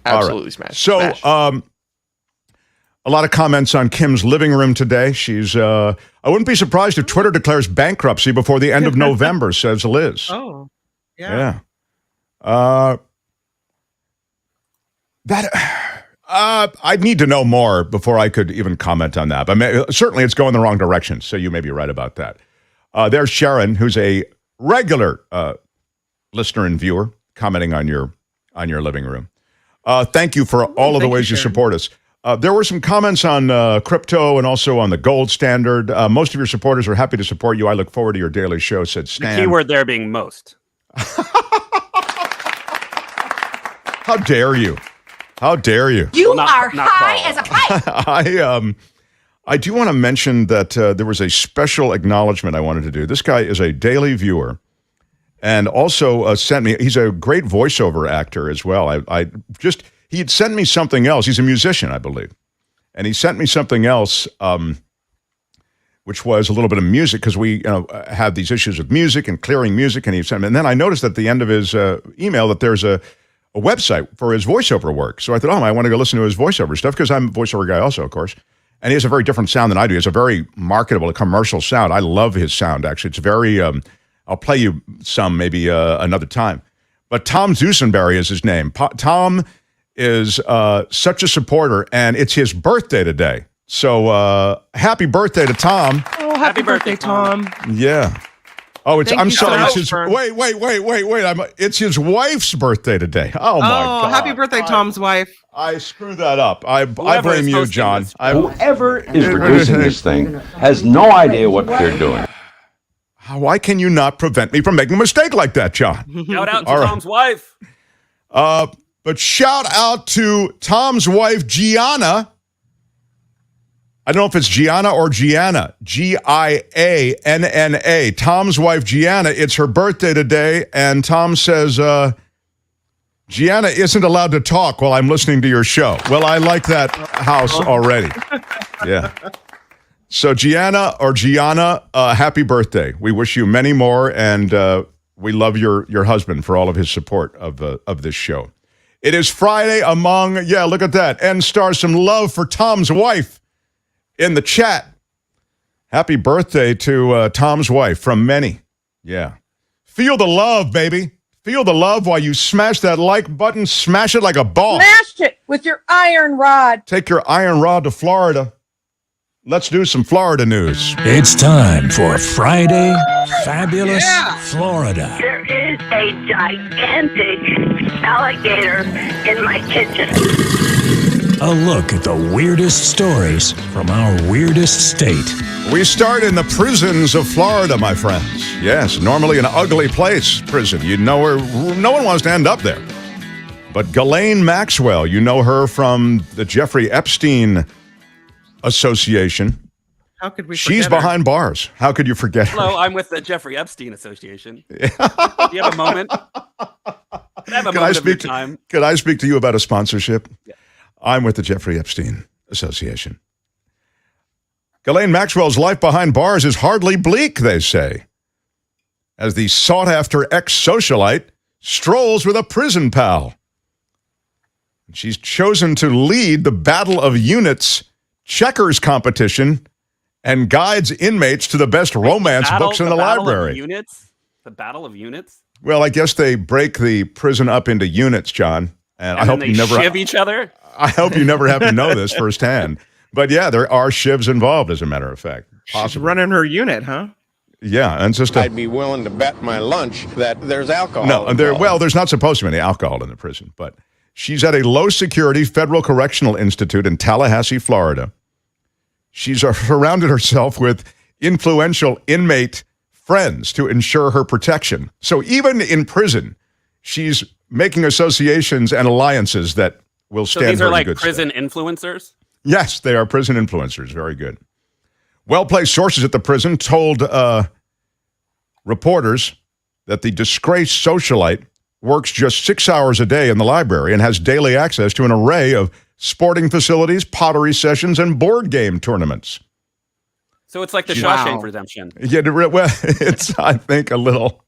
All right. smash. So, A lot of comments on Kim's living room today. She's, I wouldn't be surprised if Twitter declares bankruptcy before the end of November, says Liz. Oh, yeah. I'd need to know more before I could even comment on that. But certainly it's going the wrong direction, so you may be right about that. There's Sharon, who's a regular listener and viewer, commenting on your living room. Thank you for all of the ways you support us. There were some comments on crypto and also on the gold standard. Most of your supporters are happy to support you. I look forward to your daily show, said Stan. The keyword there being most. How dare you? How dare you? You are high as a kite. I do want to mention that there was a special acknowledgement I wanted to do. This guy is a daily viewer and also sent me, he's a great voiceover actor as well. He had sent me something else. He's a musician, I believe. And he sent me something else, which was a little bit of music, because we have these issues with music and clearing music. And he sent me, and then I noticed at the end of his email that there's a website for his voiceover work. So I thought, I want to go listen to his voiceover stuff, because I'm a voiceover guy also, of course. And he has a very different sound than I do. He has a very marketable, commercial sound. I love his sound, actually. It's very, I'll play you some maybe another time. But Tom Dusenberry is his name. Tom is such a supporter, and it's his birthday today. So happy birthday to Tom. Oh, happy birthday, Tom. Yeah. Oh, I'm sorry. It's his, for... wait. It's his wife's birthday today. Oh, my God. Happy birthday, Tom's wife. I screwed that up. I blame you, John. Whoever is producing this thing has no idea what they're doing. Why can you not prevent me from making a mistake like that, John? Shout out to Tom's wife. But shout out to Tom's wife, Gianna. I don't know if it's Gianna or Gianna. Gianna. Tom's wife, Gianna. It's her birthday today, and Tom says, Gianna isn't allowed to talk while I'm listening to your show. Well, I like that house already. Yeah. So Gianna, happy birthday. We wish you many more, and we love your husband for all of his support of this show. It is Friday look at that. N-Star, some love for Tom's wife in the chat. Happy birthday to Tom's wife from many. Yeah. Feel the love, baby. Feel the love while you smash that like button. Smash it like a ball. Smash it with your iron rod. Take your iron rod to Florida. Let's do some Florida news. It's time for Friday Fabulous Florida. There is a gigantic alligator in my kitchen. A look at the weirdest stories from our weirdest state. We start in the prisons of Florida, my friends. Yes, normally an ugly place, prison. You know where no one wants to end up there. But Ghislaine Maxwell, you know her from the Jeffrey Epstein Association. How could we forget She's her? Behind bars. How could you forget her? Hello, I'm with the Jeffrey Epstein Association. Do you have a moment? Can I speak to you about a sponsorship? Yeah. I'm with the Jeffrey Epstein Association. Ghislaine Maxwell's life behind bars is hardly bleak, they say, as the sought-after ex-socialite strolls with a prison pal. She's chosen to lead the Battle of Units checkers competition and guides inmates to the best romance books in the library. The Battle of Units? Well, I guess they break the prison up into units, John. And I hope they you never shiv each other? I hope you never have to know this firsthand. But yeah, there are shivs involved, as a matter of fact. She's running her unit, huh? Yeah, and just I'd be willing to bet my lunch that there's alcohol. No, there's not supposed to be any alcohol in the prison, but she's at a low-security federal correctional institute in Tallahassee, Florida. She's surrounded herself with influential inmate friends to ensure her protection. So even in prison, she's making associations and alliances that will stand her in good stead. So these are like prison influencers? Yes, they are prison influencers. Very good. Well-placed sources at the prison told reporters that the disgraced socialite works just 6 hours a day in the library and has daily access to an array of sporting facilities, pottery sessions, and board game tournaments. So it's like the Shawshank Redemption. Yeah, well, it's, I think, a little...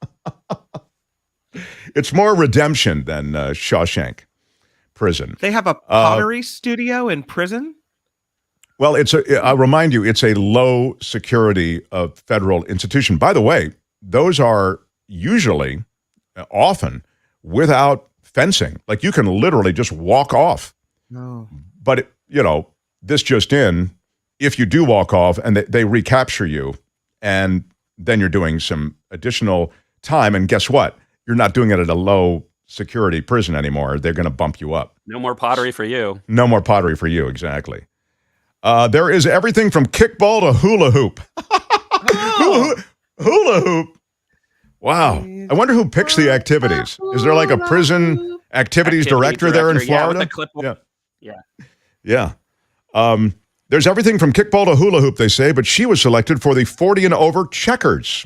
It's more redemption than Shawshank prison. They have a pottery studio in prison? Well, I'll remind you, it's a low security federal institution. By the way, those are usually, often, without fencing. Like you can literally just walk off. No. But, this just in, if you do walk off and they recapture you, and then you're doing some additional time, and guess what? You're not doing it at a low security prison anymore. They're going to bump you up. No more pottery for you. No more pottery for you, exactly. There is everything from kickball to hula hoop. Hula hoop. Wow. I wonder who picks the activities. Is there like a prison activities director there in Florida? Yeah, with a clipboard. Yeah. There's everything from kickball to hula hoop, they say, but she was selected for the 40 and over checkers.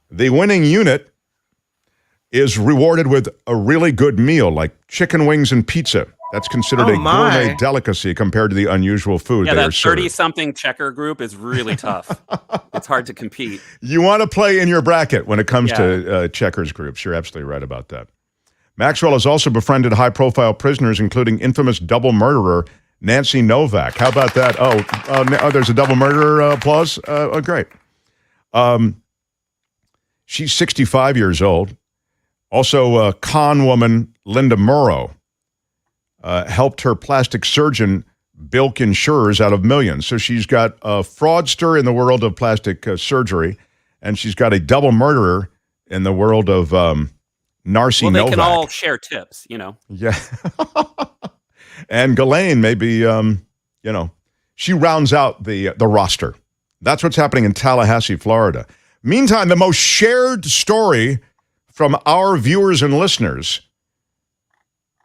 The winning unit is rewarded with a really good meal, like chicken wings and pizza. That's considered a gourmet delicacy compared to the unusual food they are served. 30-something checker group is really tough. It's hard to compete. You want to play in your bracket when it comes to checkers groups. You're absolutely right about that. Maxwell has also befriended high-profile prisoners, including infamous double murderer Nancy Novak. How about that? Oh, there's a double murderer applause? Great. She's 65 years old. Also, con woman Linda Murrow helped her plastic surgeon bilk insurers out of millions. So she's got a fraudster in the world of plastic surgery, and she's got a double murderer in the world of Narcy Novak. Well, they can all share tips, Yeah. And Ghislaine, maybe, she rounds out the roster. That's what's happening in Tallahassee, Florida. Meantime, the most shared story from our viewers and listeners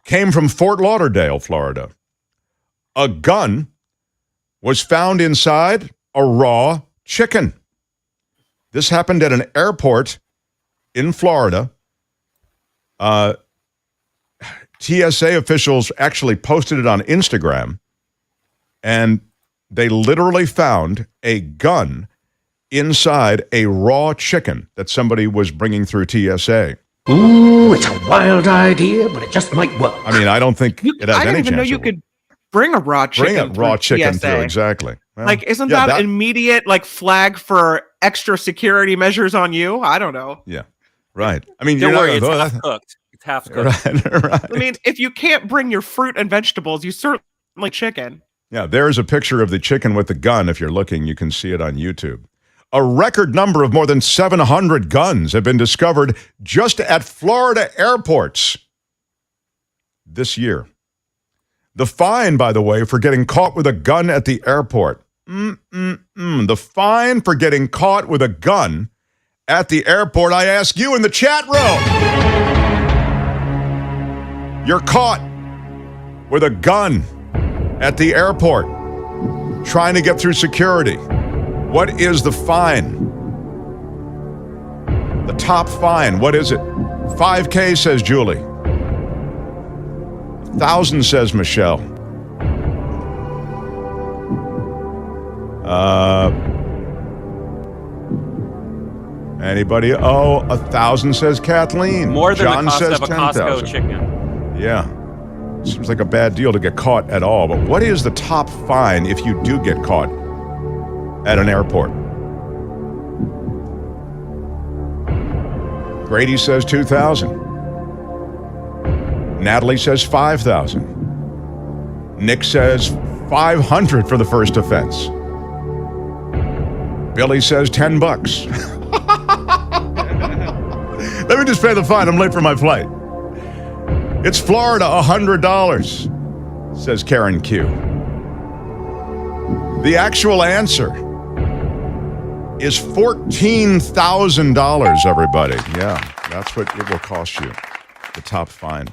came from Fort Lauderdale, Florida. A gun was found inside a raw chicken. This happened at an airport in Florida. TSA officials actually posted it on Instagram, and they literally found a gun inside a raw chicken that somebody was bringing through TSA. Ooh, it's a wild idea, but it just might work. I mean, I don't think it has any chance. I didn't even know you could bring a raw chicken. Bring a raw chicken TSA. through, exactly. Well, isn't that immediate flag for extra security measures on you? I don't know. Yeah, right. I mean, don't worry, it's half cooked. It's half cooked. Right. I mean, if you can't bring your fruit and vegetables, you certainly chicken. Yeah, there's a picture of the chicken with the gun. If you're looking, you can see it on YouTube. A record number of more than 700 guns have been discovered just at Florida airports this year. The fine, by the way, for getting caught with a gun at the airport. The fine for getting caught with a gun at the airport. I ask you in the chat room. You're caught with a gun at the airport trying to get through security. What is the fine? The top fine, what is it? $5,000, says Julie. $1,000, says Michelle. Anybody? Oh, $1,000, says Kathleen. More than John the cost says of a 10,000. Costco chicken. Yeah. Seems like a bad deal to get caught at all. But what is the top fine if you do get caught at an airport? Grady says $2,000. Natalie says $5,000. Nick says $500 for the first offense. Billy says $10. Let me just pay the fine. I'm late for my flight. It's Florida, $100, says Karen Q. The actual answer is $14,000, everybody. Yeah, that's what it will cost you, the top fine.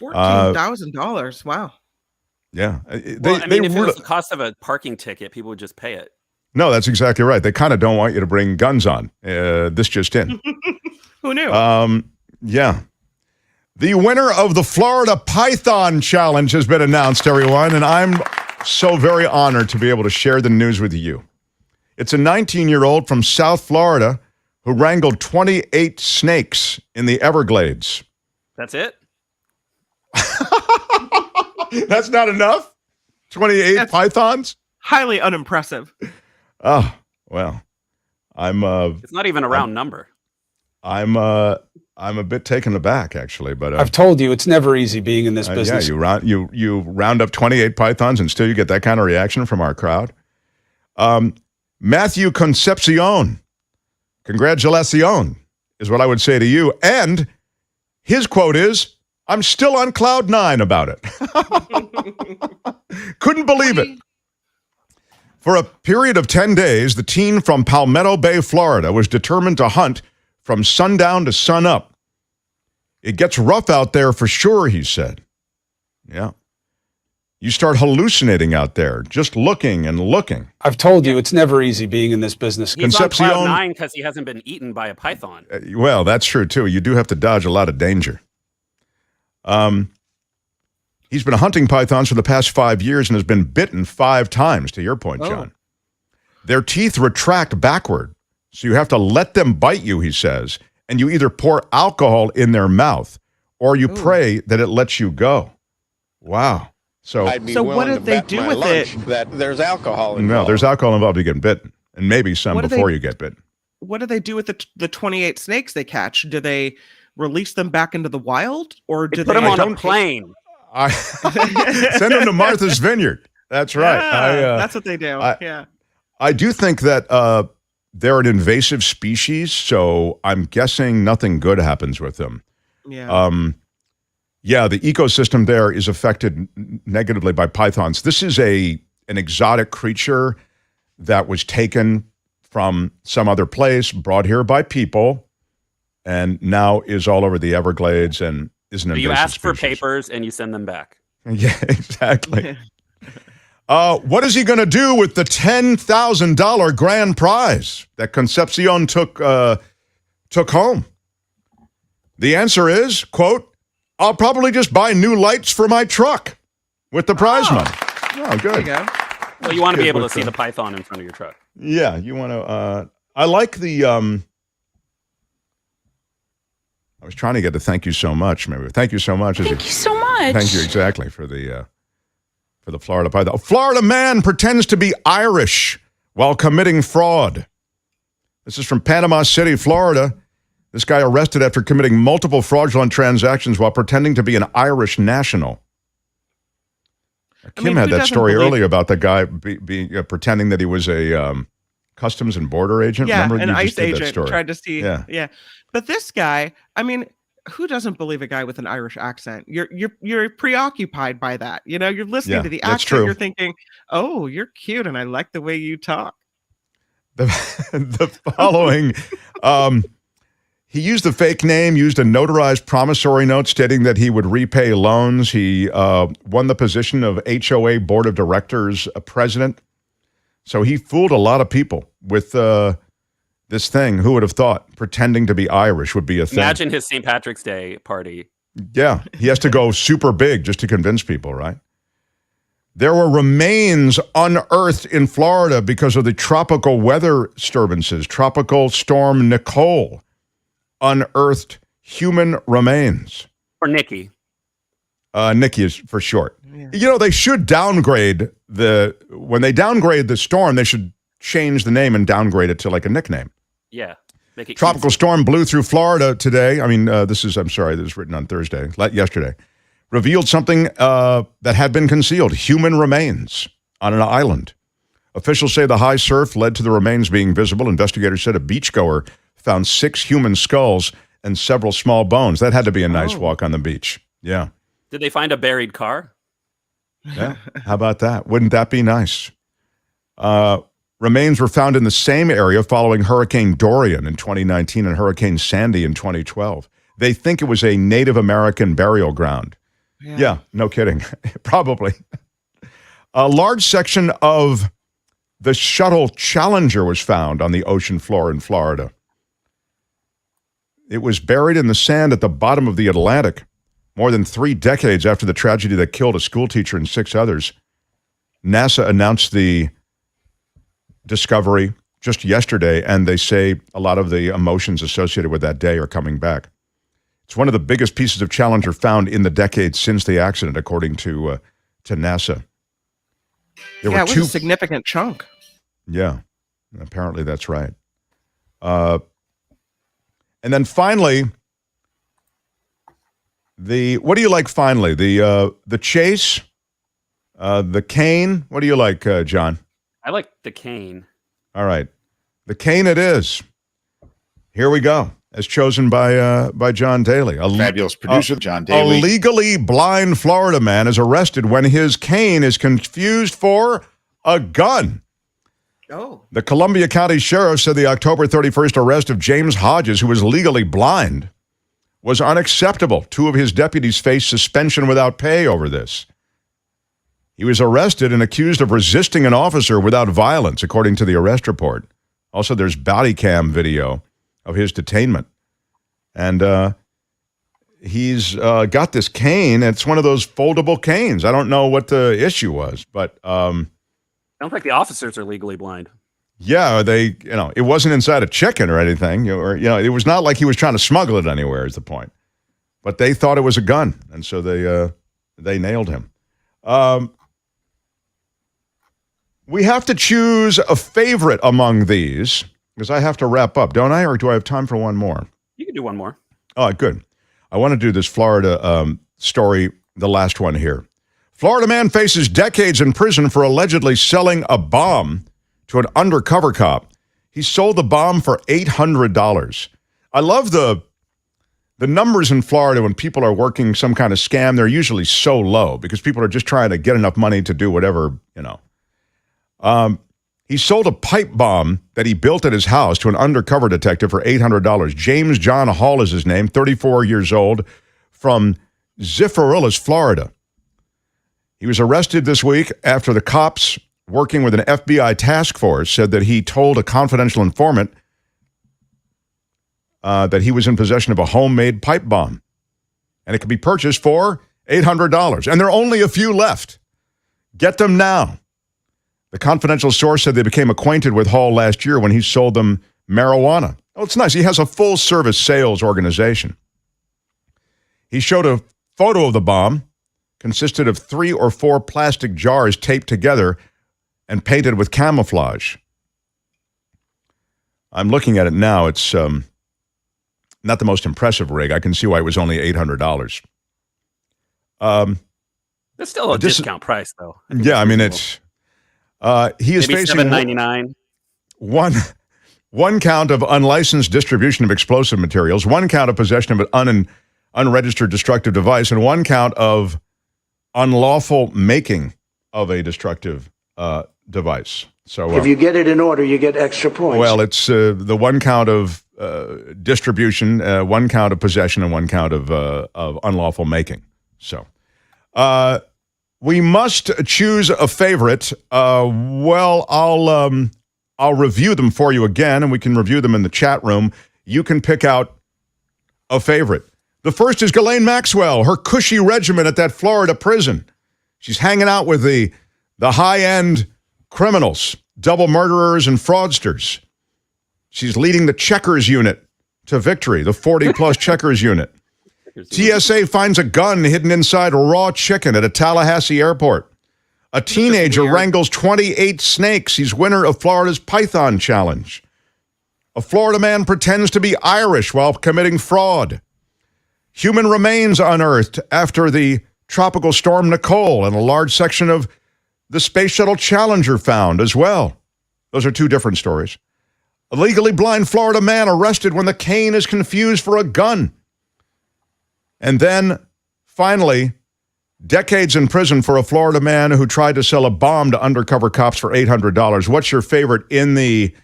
$14,000. Wow. Yeah. If it was the cost of a parking ticket, people would just pay it. No, that's exactly right. They kind of don't want you to bring guns on. This just in. Who knew? Yeah. The winner of the Florida Python Challenge has been announced, everyone, and I'm so very honored to be able to share the news with you. It's a 19-year-old from South Florida who wrangled 28 snakes in the Everglades. That's it? That's not enough? 28 pythons? Highly unimpressive. Oh, well, It's not even a round number. I'm a bit taken aback, actually. But I've told you it's never easy being in this business. Yeah, you round up 28 pythons and still you get that kind of reaction from our crowd. Matthew Concepcion, congratulacion, is what I would say to you. And his quote is, "I'm still on cloud 9 about it." Couldn't believe it. For a period of 10 days, the teen from Palmetto Bay, Florida, was determined to hunt from sundown to sunup. "It gets rough out there for sure," he said. Yeah. You start hallucinating out there, just looking and looking. I've told you it's never easy being in this business. He's on cloud 9 because he hasn't been eaten by a python. Well, that's true, too. You do have to dodge a lot of danger. He's been hunting pythons for the past 5 years and has been bitten 5 times, to your point, John. Their teeth retract backward, so you have to let them bite you, he says, and you either pour alcohol in their mouth or you pray that it lets you go. Wow. So what did they do with it? That there's alcohol involved. No, there's alcohol involved to get bitten, and maybe some before you get bitten. What do they do with the 28 snakes they catch? Do they release them back into the wild, or do they put them on a plane? Send them to Martha's Vineyard. That's right. Yeah, that's what they do. I do think that they're an invasive species, so I'm guessing nothing good happens with them. Yeah. Yeah, the ecosystem there is affected negatively by pythons. This is an exotic creature that was taken from some other place, brought here by people, and now is all over the Everglades and is an invasive You ask for species. papers and you send them back. Yeah, exactly. What is he going to do with the $10,000 grand prize that Concepcion took home? The answer is, quote, "I'll probably just buy new lights for my truck with the prize money." Oh, good. There you go. Well, you want to be able to see the python in front of your truck. Yeah, you want to. I like the. I was trying to get to thank you so much. Maybe thank you so much. Thank you so much. Thank you exactly for the Florida python. A Florida man pretends to be Irish while committing fraud. This is from Panama City, Florida. This guy arrested after committing multiple fraudulent transactions while pretending to be an Irish national. Kim had that story earlier about the guy pretending that he was a Customs and Border agent. Yeah, remember? an You just ICE did that agent story. tried to see. Yeah. But this guy, I mean, who doesn't believe a guy with an Irish accent? You're preoccupied by that. You know, you're listening to the that's accent. true. You're thinking, "Oh, you're cute, and I like the way you talk." The following, he used the fake name, used a notarized promissory note stating that he would repay loans. He won the position of HOA Board of Directors president. So he fooled a lot of people with this thing. Who would have thought pretending to be Irish would be a thing? Imagine his St. Patrick's Day party. Yeah, he has to go super big just to convince people, right? There were remains unearthed in Florida because of the tropical weather disturbances. Tropical Storm Nicole unearthed human remains. Or Nikki. Nikki is for short. Yeah. You know, they should downgrade when they downgrade the storm, they should change the name and downgrade it to like a nickname. Yeah. Make it Tropical storm blew through Florida today. I mean, this is written on Thursday, yesterday. Revealed something that had been concealed, human remains on an island. Officials say the high surf led to the remains being visible. Investigators said a beachgoer found 6 human skulls and several small bones. That had to be a nice walk on the beach. Yeah. Did they find a buried car? Yeah. How about that? Wouldn't that be nice? Remains were found in the same area following Hurricane Dorian in 2019 and Hurricane Sandy in 2012. They think it was a Native American burial ground. Yeah, no kidding. Probably. A large section of the shuttle Challenger was found on the ocean floor in Florida. It was buried in the sand at the bottom of the Atlantic more than 3 decades after the tragedy that killed a schoolteacher and 6 others. NASA announced the discovery just yesterday, and they say a lot of the emotions associated with that day are coming back. It's one of the biggest pieces of Challenger found in the decades since the accident, according to NASA. There Yeah, were it was two. a significant chunk. Yeah, apparently that's right. And then finally, what do you like finally? The chase, the cane. What do you like, John? I like the cane. All right. The cane it is. Here we go. As chosen by John Daly. Fabulous producer, John Daly. A legally blind Florida man is arrested when his cane is confused for a gun. Oh. The Columbia County Sheriff said the October 31st arrest of James Hodges, who was legally blind, was unacceptable. 2 of his deputies faced suspension without pay over this. He was arrested and accused of resisting an officer without violence, according to the arrest report. Also, there's body cam video of his detainment. And he's got this cane. It's one of those foldable canes. I don't know what the issue was, but I don't think the officers are legally blind. yeah, it wasn't inside a chicken or anything. It was not like he was trying to smuggle it anywhere, is the point. But they thought it was a gun, and so they nailed him. We have to choose a favorite among these, because I have to wrap up, don't I? Or do I have time for one more? You can do one more. Oh, good. I want to do this Florida story, the last one here. Florida man faces decades in prison for allegedly selling a bomb to an undercover cop. He sold the bomb for $800. I love the numbers in Florida when people are working some kind of scam. They're usually so low because people are just trying to get enough money to do whatever, He sold a pipe bomb that he built at his house to an undercover detective for $800. James John Hall is his name, 34 years old, from Ziffarillas, Florida. He was arrested this week after the cops working with an FBI task force said that he told a confidential informant that he was in possession of a homemade pipe bomb. And it could be purchased for $800. And there are only a few left. Get them now. The confidential source said they became acquainted with Hall last year when he sold them marijuana. Oh, it's nice. He has a full-service sales organization. He showed a photo of the bomb, consisted of 3 or 4 plastic jars taped together and painted with camouflage. I'm looking at it now. It's not the most impressive rig. I can see why it was only $800. That's still a discount price, though. Yeah, I mean, it's... he is maybe facing $7.99. One count of unlicensed distribution of explosive materials, 1 count of possession of an unregistered destructive device, and 1 count of unlawful making of a destructive device. So, If you get it in order, you get extra points. well, it's the 1 count of distribution, 1 count of possession, and 1 count of unlawful making. So, we must choose a favorite. Well, I'll review them for you again, and we can review them in the chat room. You can pick out a favorite. The first is Ghislaine Maxwell, her cushy regiment at that Florida prison. She's hanging out with the high-end criminals, double murderers, and fraudsters. She's leading the checkers unit to victory, the 40-plus checkers unit. TSA finds a gun hidden inside a raw chicken at a Tallahassee airport. A teenager wrangles 28 snakes. He's winner of Florida's Python Challenge. A Florida man pretends to be Irish while committing fraud. Human remains unearthed after the tropical storm Nicole, and a large section of the Space Shuttle Challenger found as well. Those are 2 different stories. A legally blind Florida man arrested when the cane is confused for a gun. And then, finally, decades in prison for a Florida man who tried to sell a bomb to undercover cops for $800. What's your favorite? In the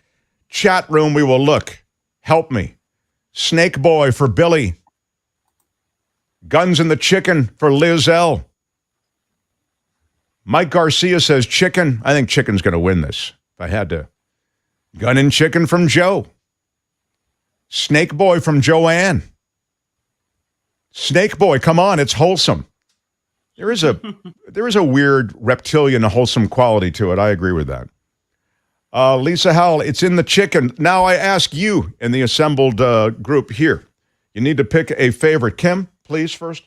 chat room, we will look. Help me. Snake Boy for Billy. Guns in the Chicken for Liz L. Mike Garcia says chicken. I think chicken's going to win this. If I had to. Gun and Chicken from Joe. Snake Boy from Joanne. Snake Boy, come on, it's wholesome. There is a weird reptilian wholesome quality to it. I agree with that. Lisa Howell, it's in the chicken. Now I ask you in the assembled group here. You need to pick a favorite. Kim, please, first.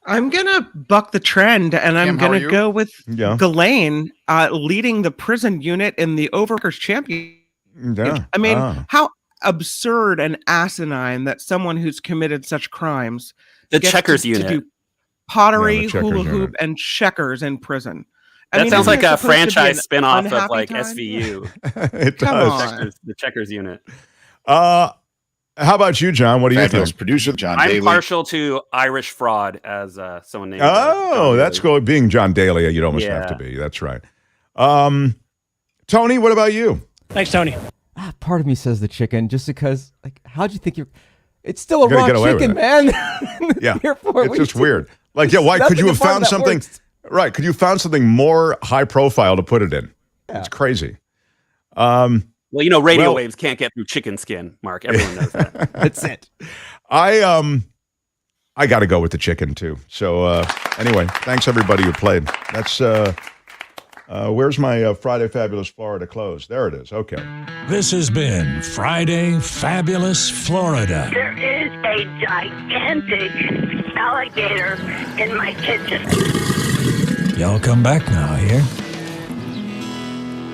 I'm going to buck the trend, and I'm going to go with Ghislaine leading the prison unit in the Overworkers Championship. Yeah. I mean, how absurd and asinine that someone who's committed such crimes the gets checkers to unit. do pottery, Yeah, hula hoop, unit. and checkers in prison. That sounds like a franchise spinoff of unhappy like time? SVU. It Come does. on. The checkers unit. How about you, John? What do you Fabulous think? producer John I'm Daly. partial to Irish fraud, as someone named. Oh, that's cool. Being John Daly, you'd almost have to be. That's right. Tony, what about you? Thanks, Tony. Part of me says the chicken, just because, like, how'd you think you're... It's still a You gotta raw get away chicken, with man. Yeah, Therefore, it's what just do you weird. think? Like, yeah, why There's could you have nothing about found that something? works. Right? Could you have found something more high profile to put it in? Yeah. It's crazy. Well, radio waves can't get through chicken skin, Mark. Everyone knows that. That's it. I got to go with the chicken too. So anyway, thanks everybody who played. That's where's my Friday Fabulous Florida close? There it is. Okay. This has been Friday Fabulous Florida. There is a gigantic alligator in my kitchen. Y'all come back now here.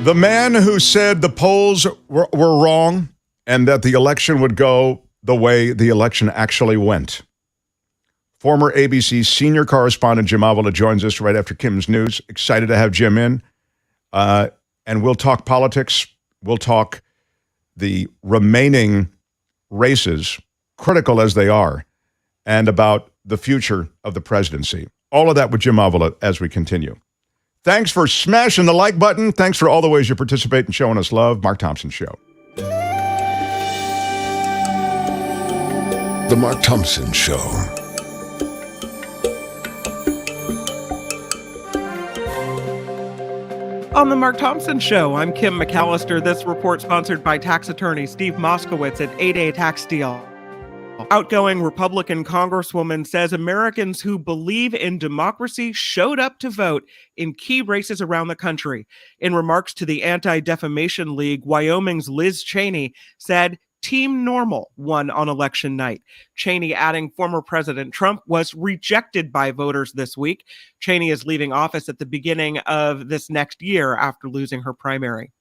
The man who said the polls were wrong and that the election would go the way the election actually went. Former ABC Senior Correspondent Jim Avila joins us right after Kim's News. Excited to have Jim in. And we'll talk politics. We'll talk the remaining races, critical as they are, and about the future of the presidency. All of that with Jim Avila as we continue. Thanks for smashing the like button. Thanks for all the ways you participate and showing us love. Mark Thompson Show. The Mark Thompson Show. On the Mark Thompson Show, I'm Kim McAllister. This report sponsored by tax attorney Steve Moskowitz at 8A Tax Deal. Outgoing Republican Congresswoman says Americans who believe in democracy showed up to vote in key races around the country. In remarks to the Anti-Defamation League, Wyoming's Liz Cheney said Team Normal won on election night. Cheney adding former President Trump was rejected by voters this week. Cheney is leaving office at the beginning of this next year after losing her primary.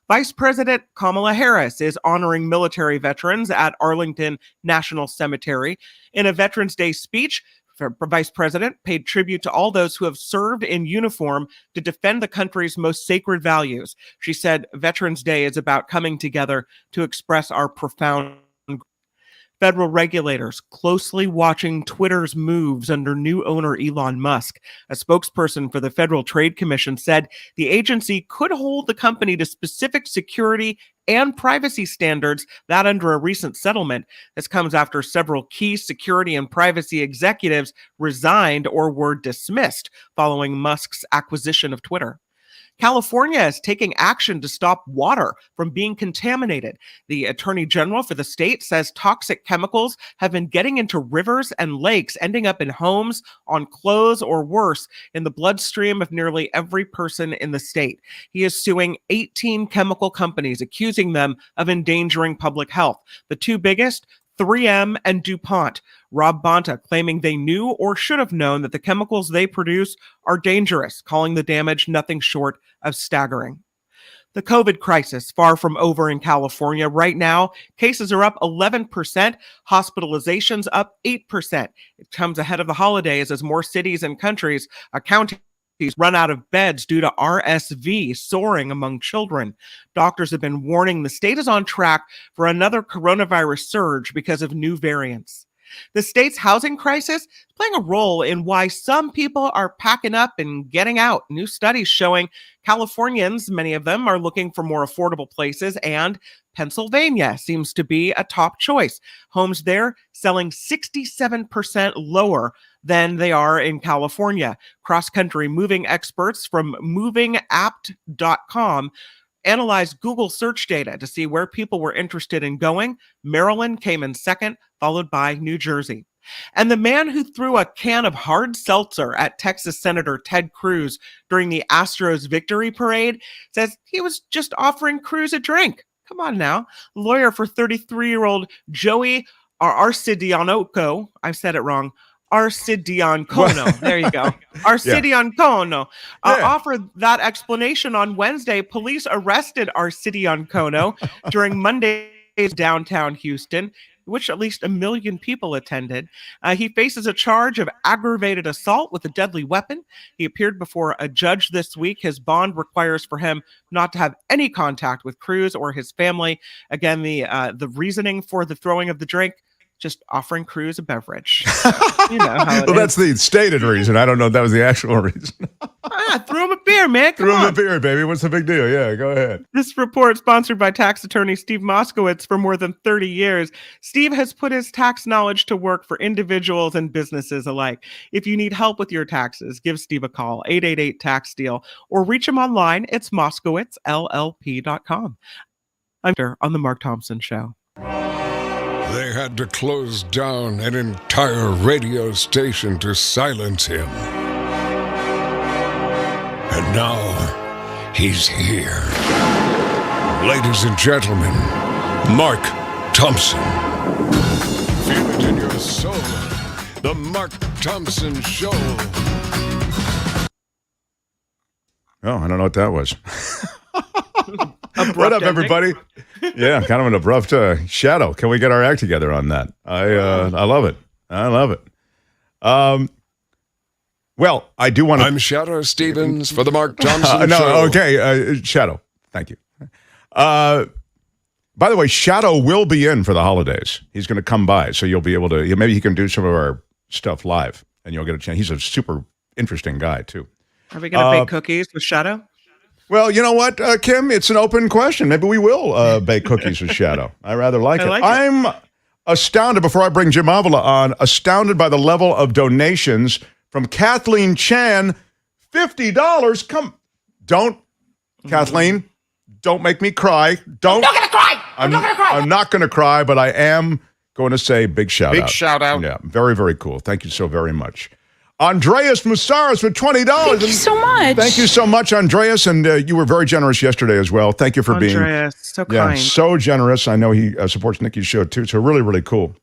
Vice President Kamala Harris is honoring military veterans at Arlington National Cemetery. In a Veterans Day speech, the Vice President paid tribute to all those who have served in uniform to defend the country's most sacred values. She said Veterans Day is about coming together to express our profound. Federal regulators closely watching Twitter's moves under new owner Elon Musk. A spokesperson for the Federal Trade Commission said the agency could hold the company to specific security and privacy standards, that under a recent settlement. This comes after several key security and privacy executives resigned or were dismissed following Musk's acquisition of Twitter. California is taking action to stop water from being contaminated. The Attorney General for the state says toxic chemicals have been getting into rivers and lakes, ending up in homes, on clothes, or worse, in the bloodstream of nearly every person in the state. He is suing 18 chemical companies, accusing them of endangering public health. The two biggest, 3M and DuPont. Rob Bonta claiming they knew or should have known that the chemicals they produce are dangerous, calling the damage nothing short of staggering. The COVID crisis far from over in California. Right now, cases are up 11%, hospitalizations up 8%. It comes ahead of the holidays as more cities and counties run out of beds due to RSV soaring among children. Doctors have been warning the state is on track for another coronavirus surge because of new variants. The state's housing crisis is playing a role in why some people are packing up and getting out. New studies showing Californians, many of them, are looking for more affordable places, and Pennsylvania seems to be a top choice. Homes there selling 67% lower than they are in California. Cross-country moving experts from movingapt.com analyzed Google search data to see where people were interested in going. Maryland came in second, followed by New Jersey. And the man who threw a can of hard seltzer at Texas Senator Ted Cruz during the Astros victory parade says he was just offering Cruz a drink. Come on now. Lawyer for 33-year-old Joey Arcidianoco, I said it wrong, Arcidiacono. There you go. Arcidiacono offered that explanation on Wednesday. Police arrested Arcidiacono during Monday's downtown Houston, which at least 1 million people attended. He faces a charge of aggravated assault with a deadly weapon. He appeared before a judge this week. His bond requires for him not to have any contact with Cruz or his family. Again, the reasoning for the throwing of the drink, just offering Cruz a beverage. You know how it well, that's the stated reason. I don't know if that was the actual reason. Throw him a beer, man. Come Throw him on. a beer, baby. What's the big deal? Yeah, go ahead. This report, sponsored by tax attorney Steve Moskowitz for more than 30 years. Steve has put his tax knowledge to work for individuals and businesses alike. If you need help with your taxes, give Steve a call, 888-TAX-STEAL, or reach him online. It's moskowitzllp.com. I'm here on The Mark Thompson Show. They had to close down an entire radio station to silence him. And now, he's here. Ladies and gentlemen, Mark Thompson. Feel it in your soul. The Mark Thompson Show. Oh, I don't know what that was. What up, everybody? Yeah, kind of an abrupt shadow. Can we get our act together on that? I love it. I love it. Well, I do want to... I'm Shadow Stevens for the Mark Thompson Show. No, okay, Shadow. Thank you. By the way, Shadow will be in for the holidays. He's going to come by, so you'll be able to... Maybe he can do some of our stuff live, and you'll get a chance. He's a super interesting guy, too. Are we going to bake cookies with Shadow? Well, you know what, Kim? It's an open question. Maybe we will bake cookies with Shadow. I rather like it. I'm astounded, before I bring Jim Avila on, astounded by the level of donations from Kathleen Chan. $50. Don't, Kathleen, don't make me cry. Don't. I'm not going to cry. I'm not going to cry. I'm not going to cry, but I am going to say big shout out. Big shout out. Yeah, very, very cool. Thank you so very much. Andreas Musaris with $20. Thank you so much. Thank you so much, Andreas. And you were very generous yesterday as well. Thank you for being... Andreas, so kind. Yeah, so generous. I know he supports Nikki's show, too. So really, really cool.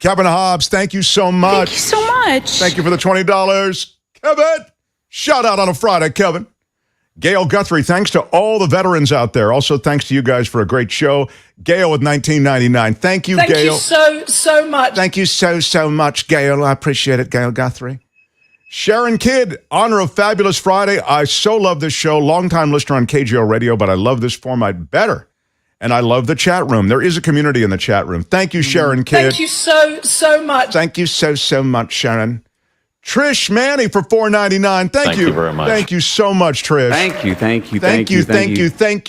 Kevin Hobbs, thank you so much. Thank you so much. Thank you for the $20. Kevin, shout out on a Friday, Kevin. Gail Guthrie, thanks to all the veterans out there. Also, thanks to you guys for a great show. Gail with $19.99. Thank you, Gail. Thank you so much. Thank you so much, Gail. I appreciate it, Gail Guthrie. Sharon Kidd, honor of Fabulous Friday. I so love this show. Longtime listener on KGO Radio, but I love this format better. And I love the chat room. There is a community in the chat room. Thank you, Sharon Kidd. Thank you so much. Thank you so much, Sharon. Trish Manny for $4.99. Thank you very much. Thank you so much, Trish. Thank you,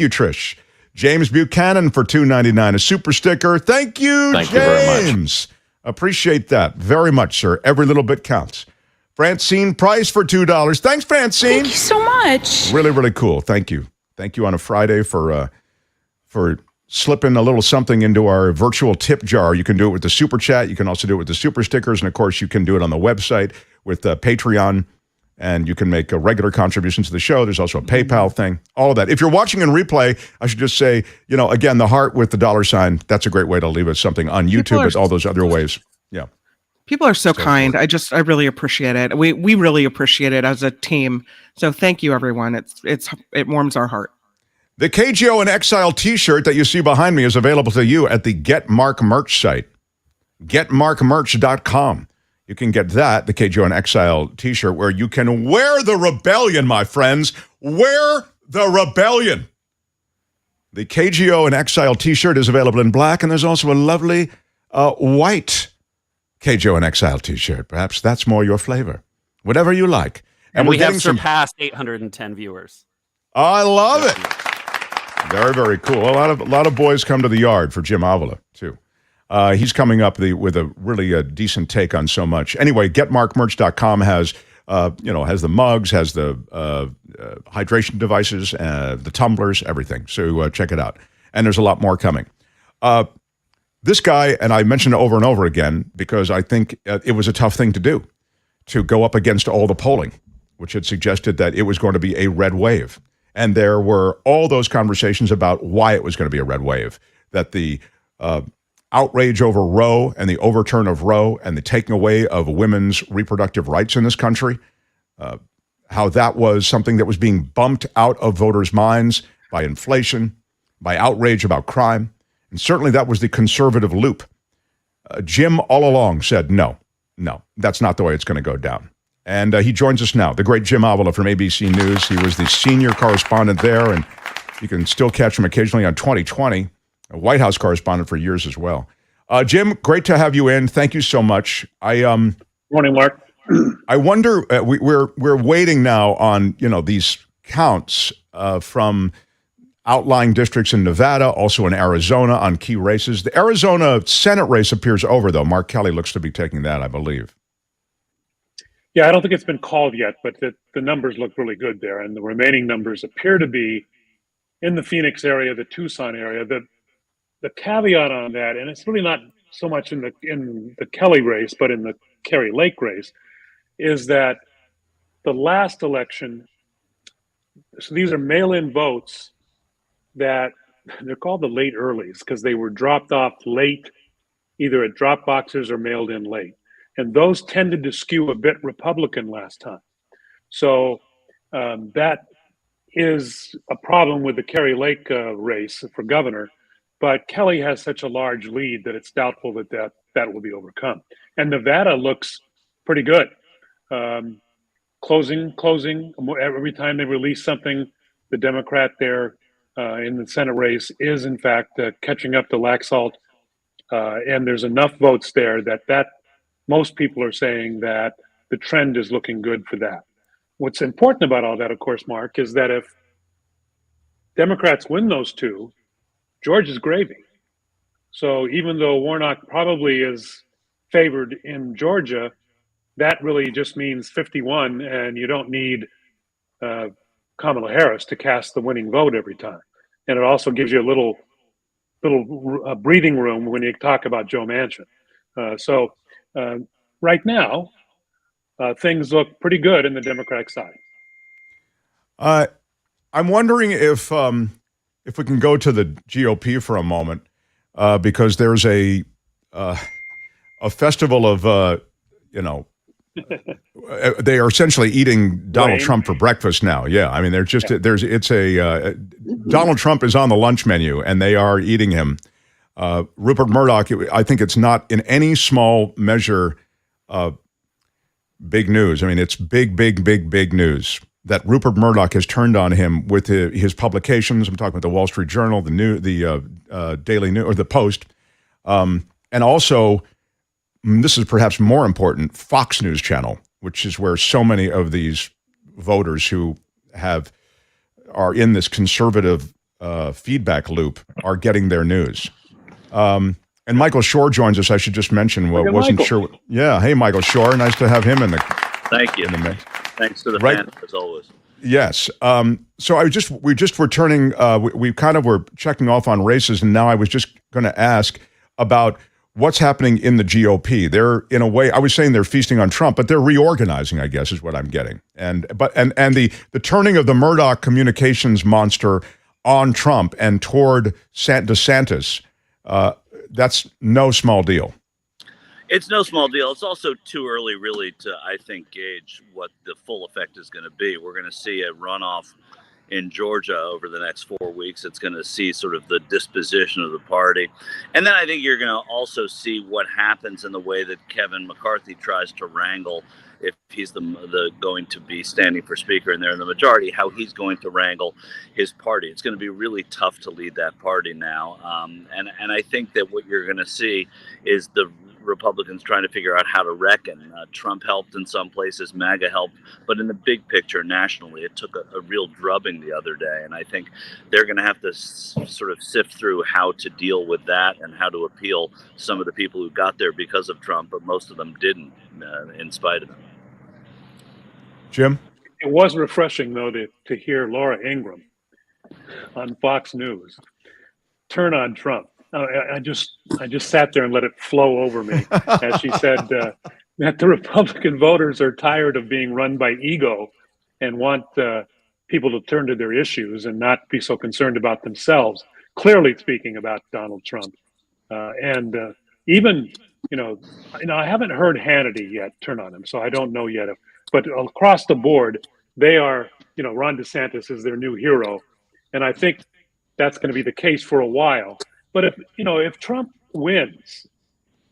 Trish. James Buchanan for $2.99. A super sticker. Thank you, Thank you very much. Appreciate that very much, sir. Every little bit counts. Francine Price for $2. Thanks, Francine. Thank you so much. Really, really cool. Thank you. Thank you on a Friday for slipping a little something into our virtual tip jar. You can do it with the super chat. You can also do it with the super stickers. And of course, you can do it on the website with Patreon. And you can make regular contributions to the show. There's also a PayPal thing, all of that. If you're watching in replay, I should just say, again, the heart with the $sign. That's a great way to leave us something on YouTube with all those other ways. Yeah. People are so kind. I really appreciate it. We really appreciate it as a team. So thank you, everyone. It warms our heart. The KGO in Exile t-shirt that you see behind me is available to you at the Get Mark merch site, getmarkmerch.com. You can get that, the KGO in Exile t-shirt, where you can wear the rebellion, my friends. Wear the rebellion. The KGO in Exile t-shirt is available in black, and there's also a lovely white KGO in Exile t-shirt. Perhaps that's more your flavor. Whatever you like. And we have surpassed 810 viewers. I love it. Very, very cool. A lot of boys come to the yard for Jim Avila, too. He's coming up with a really decent take on so much. Anyway, getmarkmerch.com has the mugs, has the hydration devices, the tumblers, everything. So check it out. And there's a lot more coming. This guy, and I mentioned it over and over again, because I think it was a tough thing to do, to go up against all the polling, which had suggested that it was going to be a red wave. And there were all those conversations about why it was going to be a red wave, that the outrage over Roe and the overturn of Roe and the taking away of women's reproductive rights in this country, how that was something that was being bumped out of voters' minds by inflation, by outrage about crime. And certainly that was the conservative loop. Jim all along said, no, that's not the way it's going to go down. And he joins us now, the great Jim Avila from ABC News. He was the senior correspondent there, and you can still catch him occasionally on 2020, a White House correspondent for years as well. Jim, great to have you in. Thank you so much. Morning, Mark. I wonder, we're waiting now on, these counts from outlying districts in Nevada, also in Arizona on key races. The Arizona Senate race appears over, though. Mark Kelly looks to be taking that, I believe. Yeah, I don't think it's been called yet, but the numbers look really good there. And the remaining numbers appear to be in the Phoenix area, the Tucson area. The caveat on that, and it's really not so much in the Kelly race, but in the Kari Lake race, is that the last election, so these are mail-in votes that they're called the late earlies because they were dropped off late, either at drop boxes or mailed in late. And those tended to skew a bit Republican last time. So that is a problem with the Kari Lake race for governor. But Kelly has such a large lead that it's doubtful that will be overcome. And Nevada looks pretty good. Closing. Every time they release something, the Democrat there in the Senate race is, in fact, catching up to Laxalt. And there's enough votes there that most people are saying that the trend is looking good for that. What's important about all that, of course, Mark, is that if Democrats win those two, Georgia's gravy. So even though Warnock probably is favored in Georgia, that really just means 51, and you don't need Kamala Harris to cast the winning vote every time. And it also gives you a little breathing room when you talk about Joe Manchin. So right now, things look pretty good in the Democratic side. I'm wondering if we can go to the GOP for a moment, because there's a festival of, they are essentially eating Donald Trump for breakfast now. Yeah, I mean, Donald Trump is on the lunch menu, and they are eating him. Rupert Murdoch, I think it's not in any small measure big news. I mean, it's big news that Rupert Murdoch has turned on him with his publications. I'm talking about the Wall Street Journal, the Daily News, or the Post, and also, this is perhaps more important, Fox News Channel, which is where so many of these voters who are in this conservative feedback loop are getting their news. And Michael Shure joins us. I should just mention, wasn't sure. Yeah, hey, Michael Shure, nice to have him in the. Thank you. In the mix. Thanks to the fans, as always. Yes. So we just were turning. We kind of were checking off on races, and now I was just going to ask about what's happening in the GOP. They're, in a way, I was saying they're feasting on Trump, but they're reorganizing, I guess, is what I'm getting. And the turning of the Murdoch communications monster on Trump and toward DeSantis, that's no small deal. It's no small deal. It's also too early, really, to, I think, gauge what the full effect is going to be. We're going to see a runoff in Georgia over the next 4 weeks. It's going to see sort of the disposition of the party. And then I think you're going to also see what happens in the way that Kevin McCarthy tries to wrangle, if he's the going to be standing for speaker and they're in the majority, how he's going to wrangle his party. It's going to be really tough to lead that party now. And I think that what you're going to see is the Republicans trying to figure out how to reckon. Trump helped in some places, MAGA helped, but in the big picture nationally, it took a real drubbing the other day. And I think they're going to have to sort of sift through how to deal with that and how to appeal some of the people who got there because of Trump, but most of them didn't in spite of him. Jim? It was refreshing, though, to hear Laura Ingraham on Fox News turn on Trump. I just sat there and let it flow over me as she said that the Republican voters are tired of being run by ego and want people to turn to their issues and not be so concerned about themselves. Clearly speaking about Donald Trump. And even, I haven't heard Hannity yet turn on him, so I don't know yet. But across the board, they are, Ron DeSantis is their new hero. And I think that's going to be the case for a while. But if Trump wins,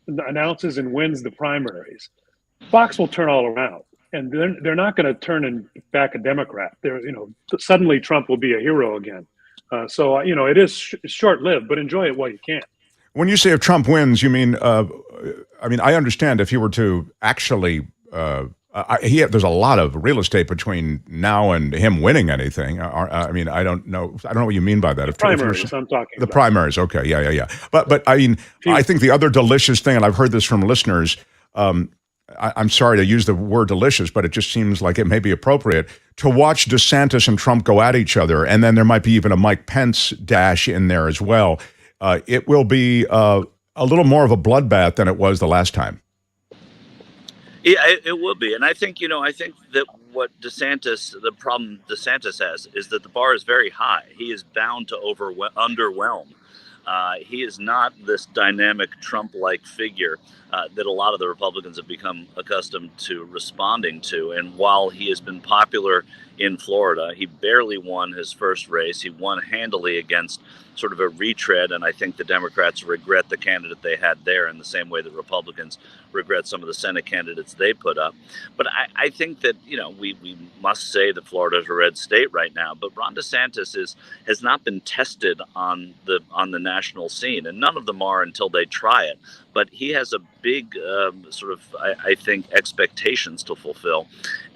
announces and wins the primaries, Fox will turn all around. And they're not going to turn back a Democrat. Suddenly Trump will be a hero again. So it is short-lived, but enjoy it while you can. When you say if Trump wins, you mean, I understand if he were to actually, there's a lot of real estate between now and him winning anything. I don't know what you mean by that. Primaries, I'm talking the about. Primaries, okay, yeah. But I think the other delicious thing, and I've heard this from listeners, I'm sorry to use the word delicious, but it just seems like it may be appropriate to watch DeSantis and Trump go at each other, and then there might be even a Mike Pence dash in there as well. It will be a little more of a bloodbath than it was the last time. Yeah, it will be. And I think that the problem DeSantis has is that the bar is very high. He is bound to underwhelm. He is not this dynamic Trump-like figure that a lot of the Republicans have become accustomed to responding to. And while he has been popular in Florida, he barely won his first race. He won handily against sort of a retread, and I think the Democrats regret the candidate they had there in the same way that Republicans regret some of the Senate candidates they put up. But I think that, we must say that Florida is a red state right now, but Ron DeSantis has not been tested on the national scene, and none of them are until they try it. But he has a big I think, expectations to fulfill,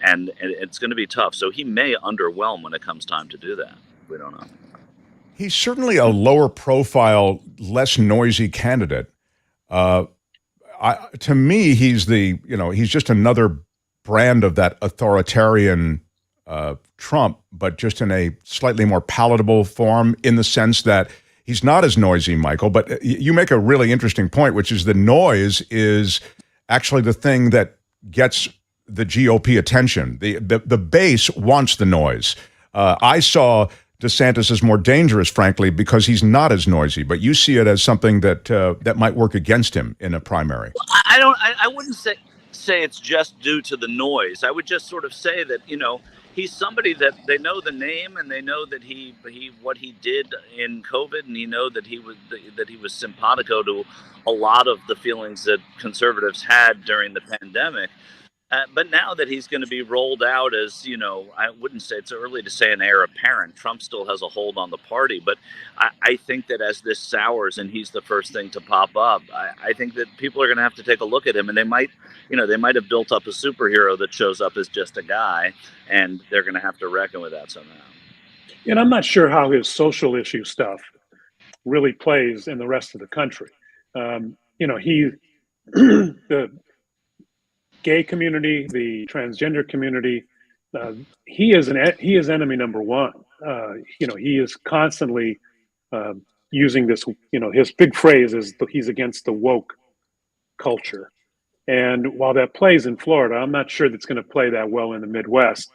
and it's going to be tough. So he may underwhelm when it comes time to do that. We don't know. He's certainly a lower profile, less noisy candidate. To me, he's he's just another brand of that authoritarian Trump, but just in a slightly more palatable form, in the sense that he's not as noisy, Michael. But you make a really interesting point, which is the noise is actually the thing that gets the GOP attention. The base wants the noise. I saw DeSantis is more dangerous, frankly, because he's not as noisy. But you see it as something that might work against him in a primary. Well, I wouldn't say it's just due to the noise. I would just sort of say that he's somebody that they know the name, and they know that he what he did in COVID, and that he was simpatico to a lot of the feelings that conservatives had during the pandemic. But now that he's going to be rolled out as, I wouldn't say it's early to say an heir apparent. Trump still has a hold on the party. But I think that as this sours and he's the first thing to pop up, I think that people are going to have to take a look at him. And they might have built up a superhero that shows up as just a guy, and they're going to have to reckon with that somehow. And I'm not sure how his social issue stuff really plays in the rest of the country. The gay community, the transgender community, he is enemy number one. He is constantly using this. His big phrase is he's against the woke culture. And while that plays in Florida, I'm not sure that's going to play that well in the Midwest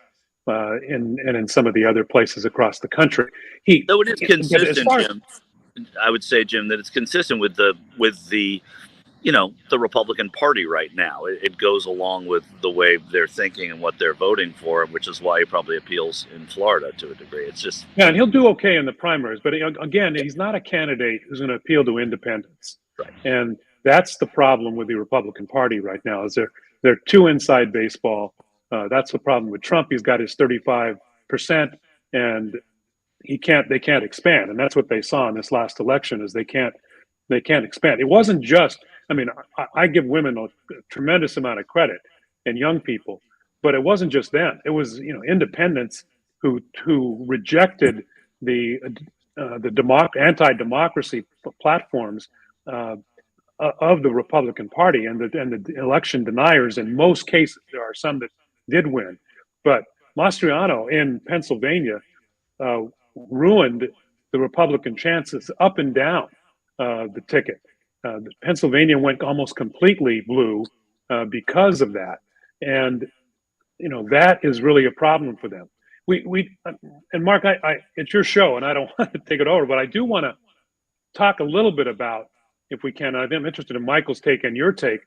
and in some of the other places across the country. Though it is consistent, Jim. I would say, Jim, that it's consistent with the Republican Party right now. It goes along with the way they're thinking and what they're voting for, which is why he probably appeals in Florida to a degree. It's just and he'll do okay in the primaries, but again, he's not a candidate who's going to appeal to independents. Right. And that's the problem with the Republican Party right now. Is they're too inside baseball. That's the problem with Trump. He's got his 35%, and they can't expand, and that's what they saw in this last election. Is they can't expand. It wasn't just. I give women a tremendous amount of credit, and young people, but it wasn't just them. It was independents who rejected the anti-democracy platforms of the Republican Party and the election deniers. In most cases, there are some that did win, but Mastriano in Pennsylvania ruined the Republican chances up and down the ticket. Pennsylvania went almost completely blue because of that, and that is really a problem for them. And Mark, it's your show, and I don't want to take it over, but I do want to talk a little bit about if we can. I'm interested in Michael's take and your take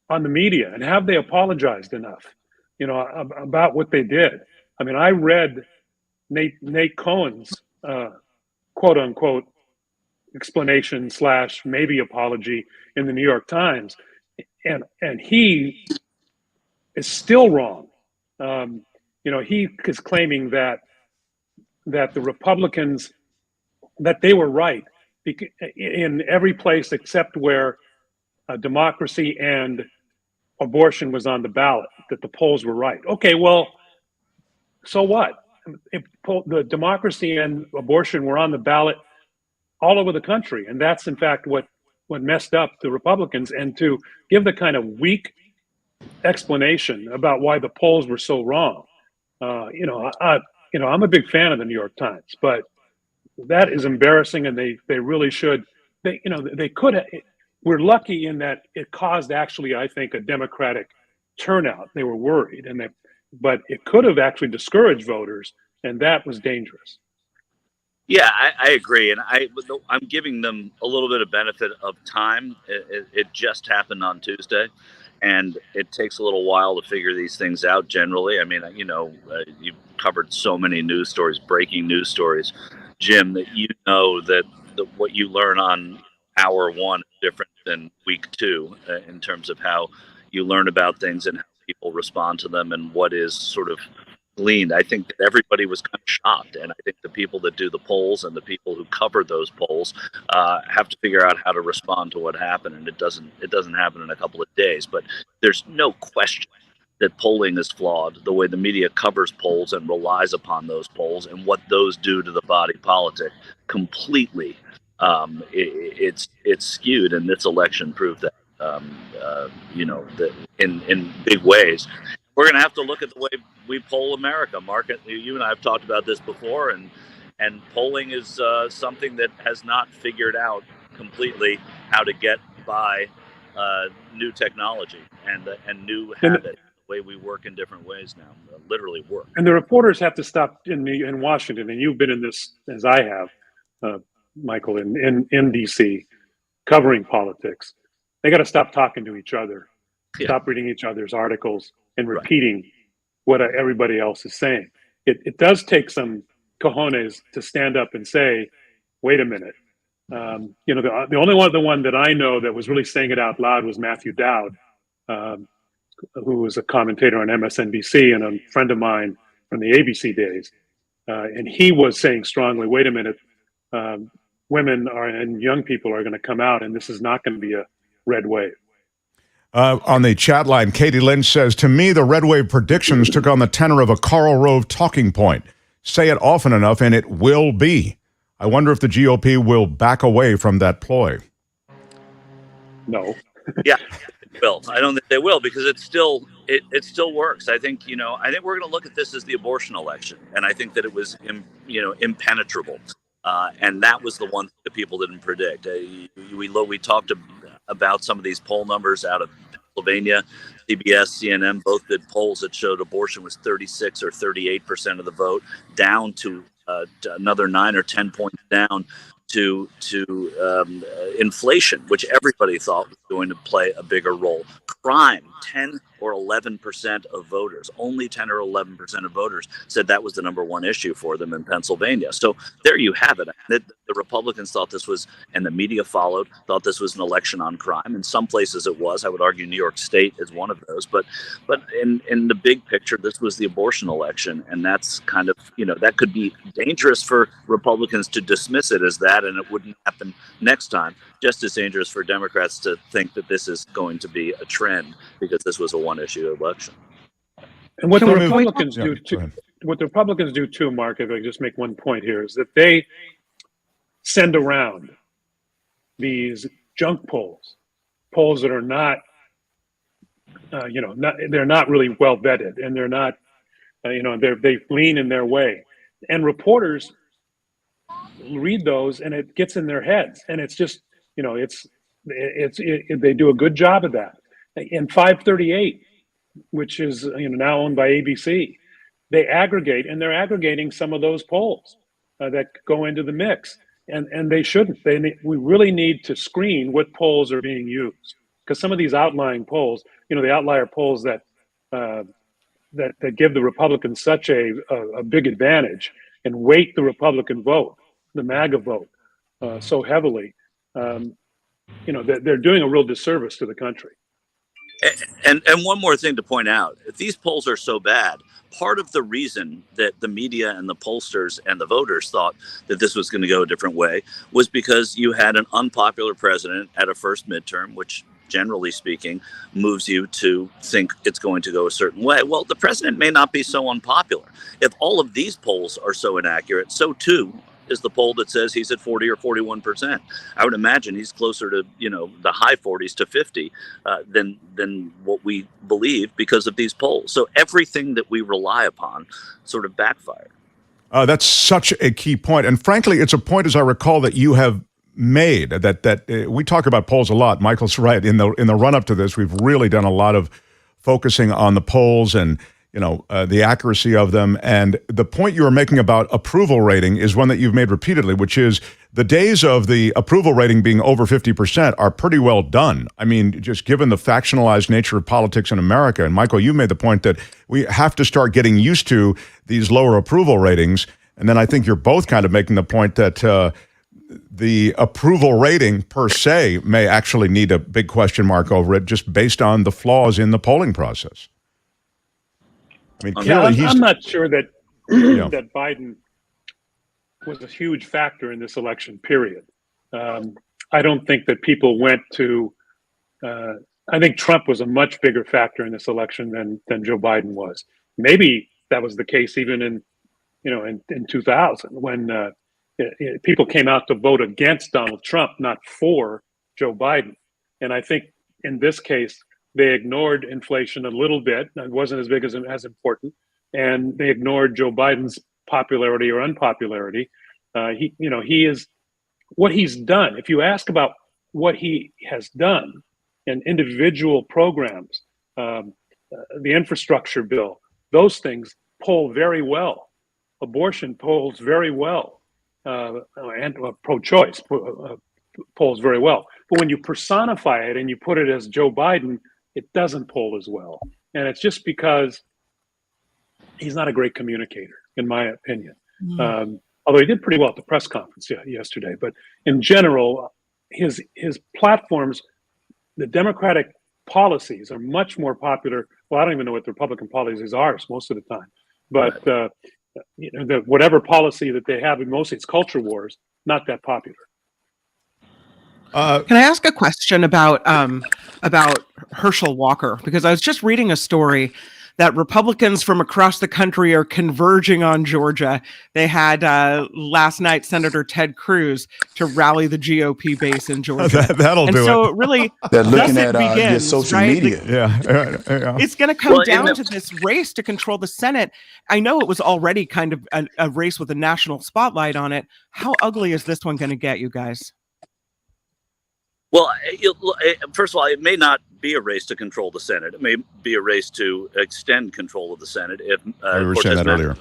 on the media, and have they apologized enough, about what they did? I mean, I read Nate Cohen's quote unquote explanation / maybe apology in the New York Times, and he is still wrong. He is claiming that the Republicans, that they were right in every place except where democracy and abortion was on the ballot, that the polls were right. Okay, well, so what? If the democracy and abortion were on the ballot all over the country, and that's in fact what messed up the Republicans. And to give the kind of weak explanation about why the polls were so wrong, I'm a big fan of the New York Times, but that is embarrassing, and they really should. They could. We're lucky in that it caused, actually, I think, a Democratic turnout. They were worried, but it could have actually discouraged voters, and that was dangerous. Yeah, I agree, and I'm giving them a little bit of benefit of time. It just happened on Tuesday, and it takes a little while to figure these things out. Generally, I mean, you've covered so many news stories, breaking news stories, Jim, that that what you learn on hour one is different than week two in terms of how you learn about things and how people respond to them and what is sort of gleaned. I think that everybody was kind of shocked, and I think the people that do the polls and the people who cover those polls have to figure out how to respond to what happened, and it doesn't happen in a couple of days. But there's no question that polling is flawed, the way the media covers polls and relies upon those polls and what those do to the body politic completely. It's skewed, and this election proved that. That in big ways. We're going to have to look at the way we poll America. Mark, you and I have talked about this before, and polling is something that has not figured out completely how to get by new technology and new habits. The way we work in different ways now, literally work. And the reporters have to stop in Washington, and you've been in this as I have, Michael, in D.C., covering politics. They got to stop talking to each other, stop reading each other's articles, and repeating what everybody else is saying. It does take some cojones to stand up and say, wait a minute. The only one that I know that was really saying it out loud was Matthew Dowd, who was a commentator on MSNBC and a friend of mine from the ABC days. And he was saying strongly, wait a minute, women and young people are going to come out, and this is not going to be a red wave. On the chat line, Katie Lynch says, to me, the red wave predictions took on the tenor of a Karl Rove talking point. Say it often enough, and it will be. I wonder if the GOP will back away from that ploy. No. Yeah, they will. I don't think they will, because it still works. I think we're going to look at this as the abortion election, and I think that it was impenetrable. And that was the one thing that people didn't predict. We talked about some of these poll numbers out of Pennsylvania. CBS, CNN both did polls that showed abortion was 36 or 38% of the vote, down to another 9 or 10 points down to inflation, which everybody thought was going to play a bigger role. Crime, 10 or 11% of voters, only 10 or 11% of voters said that was the number one issue for them in Pennsylvania. So there you have it. The Republicans thought this was, and the media followed, thought this was an election on crime. In some places it was. I would argue New York State is one of those. But in the big picture, this was the abortion election. And that's kind of, that could be dangerous for Republicans to dismiss it as that, and it wouldn't happen next time. Just as dangerous for Democrats to think that this is going to be a trend, because this was a one-issue election. And what the Republicans do too, Mark, if I just make one point here, is that they send around these junk polls that are not, they're not really well vetted, and they're not, they lean in their way, and reporters read those, and it gets in their heads, and it's just, they do a good job of that. In 538, which is now owned by ABC, they aggregate, and they're aggregating some of those polls that go into the mix. and they shouldn't. We really need to screen what polls are being used, because some of these outlying polls, the outlier polls that give the Republicans such a big advantage and weight the Republican vote, the MAGA vote, so heavily, they're doing a real disservice to the country. And one more thing to point out: if these polls are so bad, part of the reason that the media and the pollsters and the voters thought that this was going to go a different way was because you had an unpopular president at a first midterm, which, generally speaking, moves you to think it's going to go a certain way. Well, the president may not be so unpopular. If all of these polls are so inaccurate, so too is the poll that says he's at 40 or 41%. I would imagine he's closer to, the high 40s to 50 than what we believe because of these polls. So everything that we rely upon sort of backfired. That's such a key point. And frankly, it's a point, as I recall, that you have made, that we talk about polls a lot. Michael's right. In the run-up to this, we've really done a lot of focusing on the polls and the accuracy of them. And the point you were making about approval rating is one that you've made repeatedly, which is the days of the approval rating being over 50% are pretty well done. I mean, just given the factionalized nature of politics in America. And Michael, you made the point that we have to start getting used to these lower approval ratings. And then I think you're both kind of making the point that the approval rating per se may actually need a big question mark over it, just based on the flaws in the polling process. I mean, I'm not sure that that Biden was a huge factor in this election, period. I don't think that people went to I think Trump was a much bigger factor in this election than Joe Biden was. Maybe that was the case even in 2000 when people came out to vote against Donald Trump, not for Joe Biden. And I think in this case, they ignored inflation a little bit. It wasn't as big as important. And they ignored Joe Biden's popularity or unpopularity. He is what he's done. If you ask about what he has done in individual programs, the infrastructure bill, those things poll very well. Abortion polls very well. And pro-choice polls very well. But when you personify it and you put it as Joe Biden, it doesn't poll as well. And it's just because he's not a great communicator, in my opinion. Although he did pretty well at the press conference yesterday. But in general, his platforms, the Democratic policies are much more popular. Well, I don't even know what the Republican policies are most of the time. But whatever policy that they have, and mostly it's culture wars, not that popular. Can I ask a question about Herschel Walker? Because I was just reading a story that Republicans from across the country are converging on Georgia. They had last night Senator Ted Cruz to rally the GOP base in Georgia. That'll do it. So really, they're looking at your social media. It's going to come down to this race to control the Senate. I know it was already kind of a race with a national spotlight on it. How ugly is this one going to get, you guys? Well, first of all, it may not be a race to control the Senate. It may be a race to extend control of the Senate if we were saying that earlier.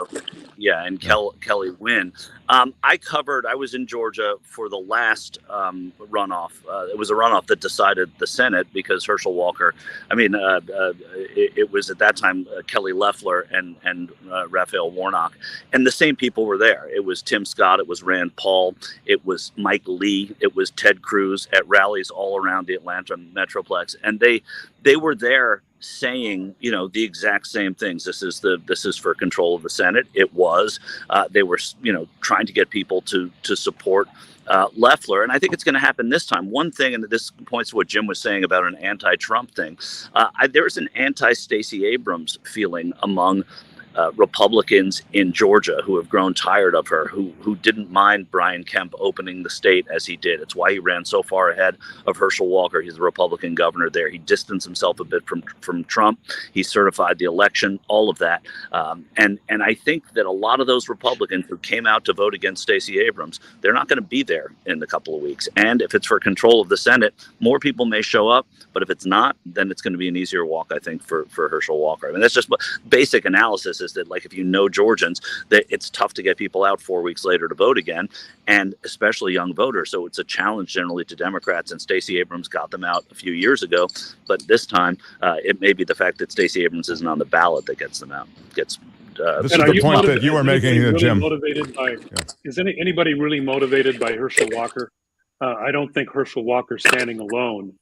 Kelly win. I was in Georgia for the last runoff. It was a runoff that decided the Senate because Herschel Walker. It was at that time Kelly Loeffler and Raphael Warnock, and the same people were there. It was Tim Scott. It was Rand Paul. It was Mike Lee. It was Ted Cruz at rallies all around the Atlanta Metroplex, and they were there saying, the exact same things. This is for control of the Senate. It was. They were, trying to get people to support Loeffler, and I think it's going to happen this time. One thing, and this points to what Jim was saying about an anti-Trump thing. There's an anti-Stacey Abrams feeling among Republicans in Georgia who have grown tired of her, who didn't mind Brian Kemp opening the state as he did. It's why he ran so far ahead of Herschel Walker. He's the Republican governor there. He distanced himself a bit from Trump. He certified the election, all of that. And I think that a lot of those Republicans who came out to vote against Stacey Abrams, they're not going to be there in a couple of weeks. And if it's for control of the Senate, more people may show up. But if it's not, then it's going to be an easier walk, I think, for Herschel Walker. I mean, that's just basic analysis. is that, like, if you know Georgians, that it's tough to get people out 4 weeks later to vote again, and especially young voters. So it's a challenge generally to Democrats, and Stacey Abrams got them out a few years ago. But this time, it may be the fact that Stacey Abrams isn't on the ballot that gets them out. This is the point that you are making, really Jim. Is anybody really motivated by Herschel Walker? I don't think Herschel Walker standing alone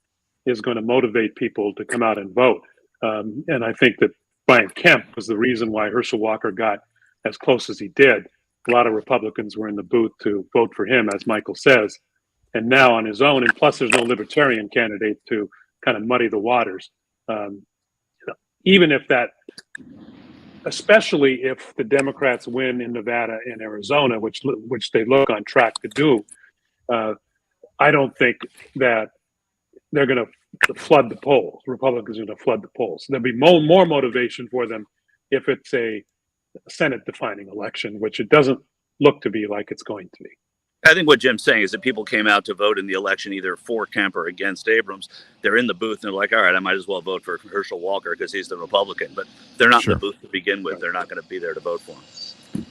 is going to motivate people to come out and vote. And I think that Brian Kemp was the reason why Herschel Walker got as close as he did. A lot of Republicans were in the booth to vote for him, as Michael says. And now on his own, and plus there's no libertarian candidate to kind of muddy the waters. Even if that, especially if the Democrats win in Nevada and Arizona, which they look on track to do, I don't think that they're going to flood the polls. Republicans are going to flood the polls. There'll be more motivation for them if it's a Senate-defining election, which it doesn't look to be like it's going to be. I think what Jim's saying is that people came out to vote in the election either for Kemp or against Abrams. They're in the booth and they're like, all right, I might as well vote for Herschel Walker because he's the Republican. But they're not in the booth to begin with. They're not going to be there to vote for him.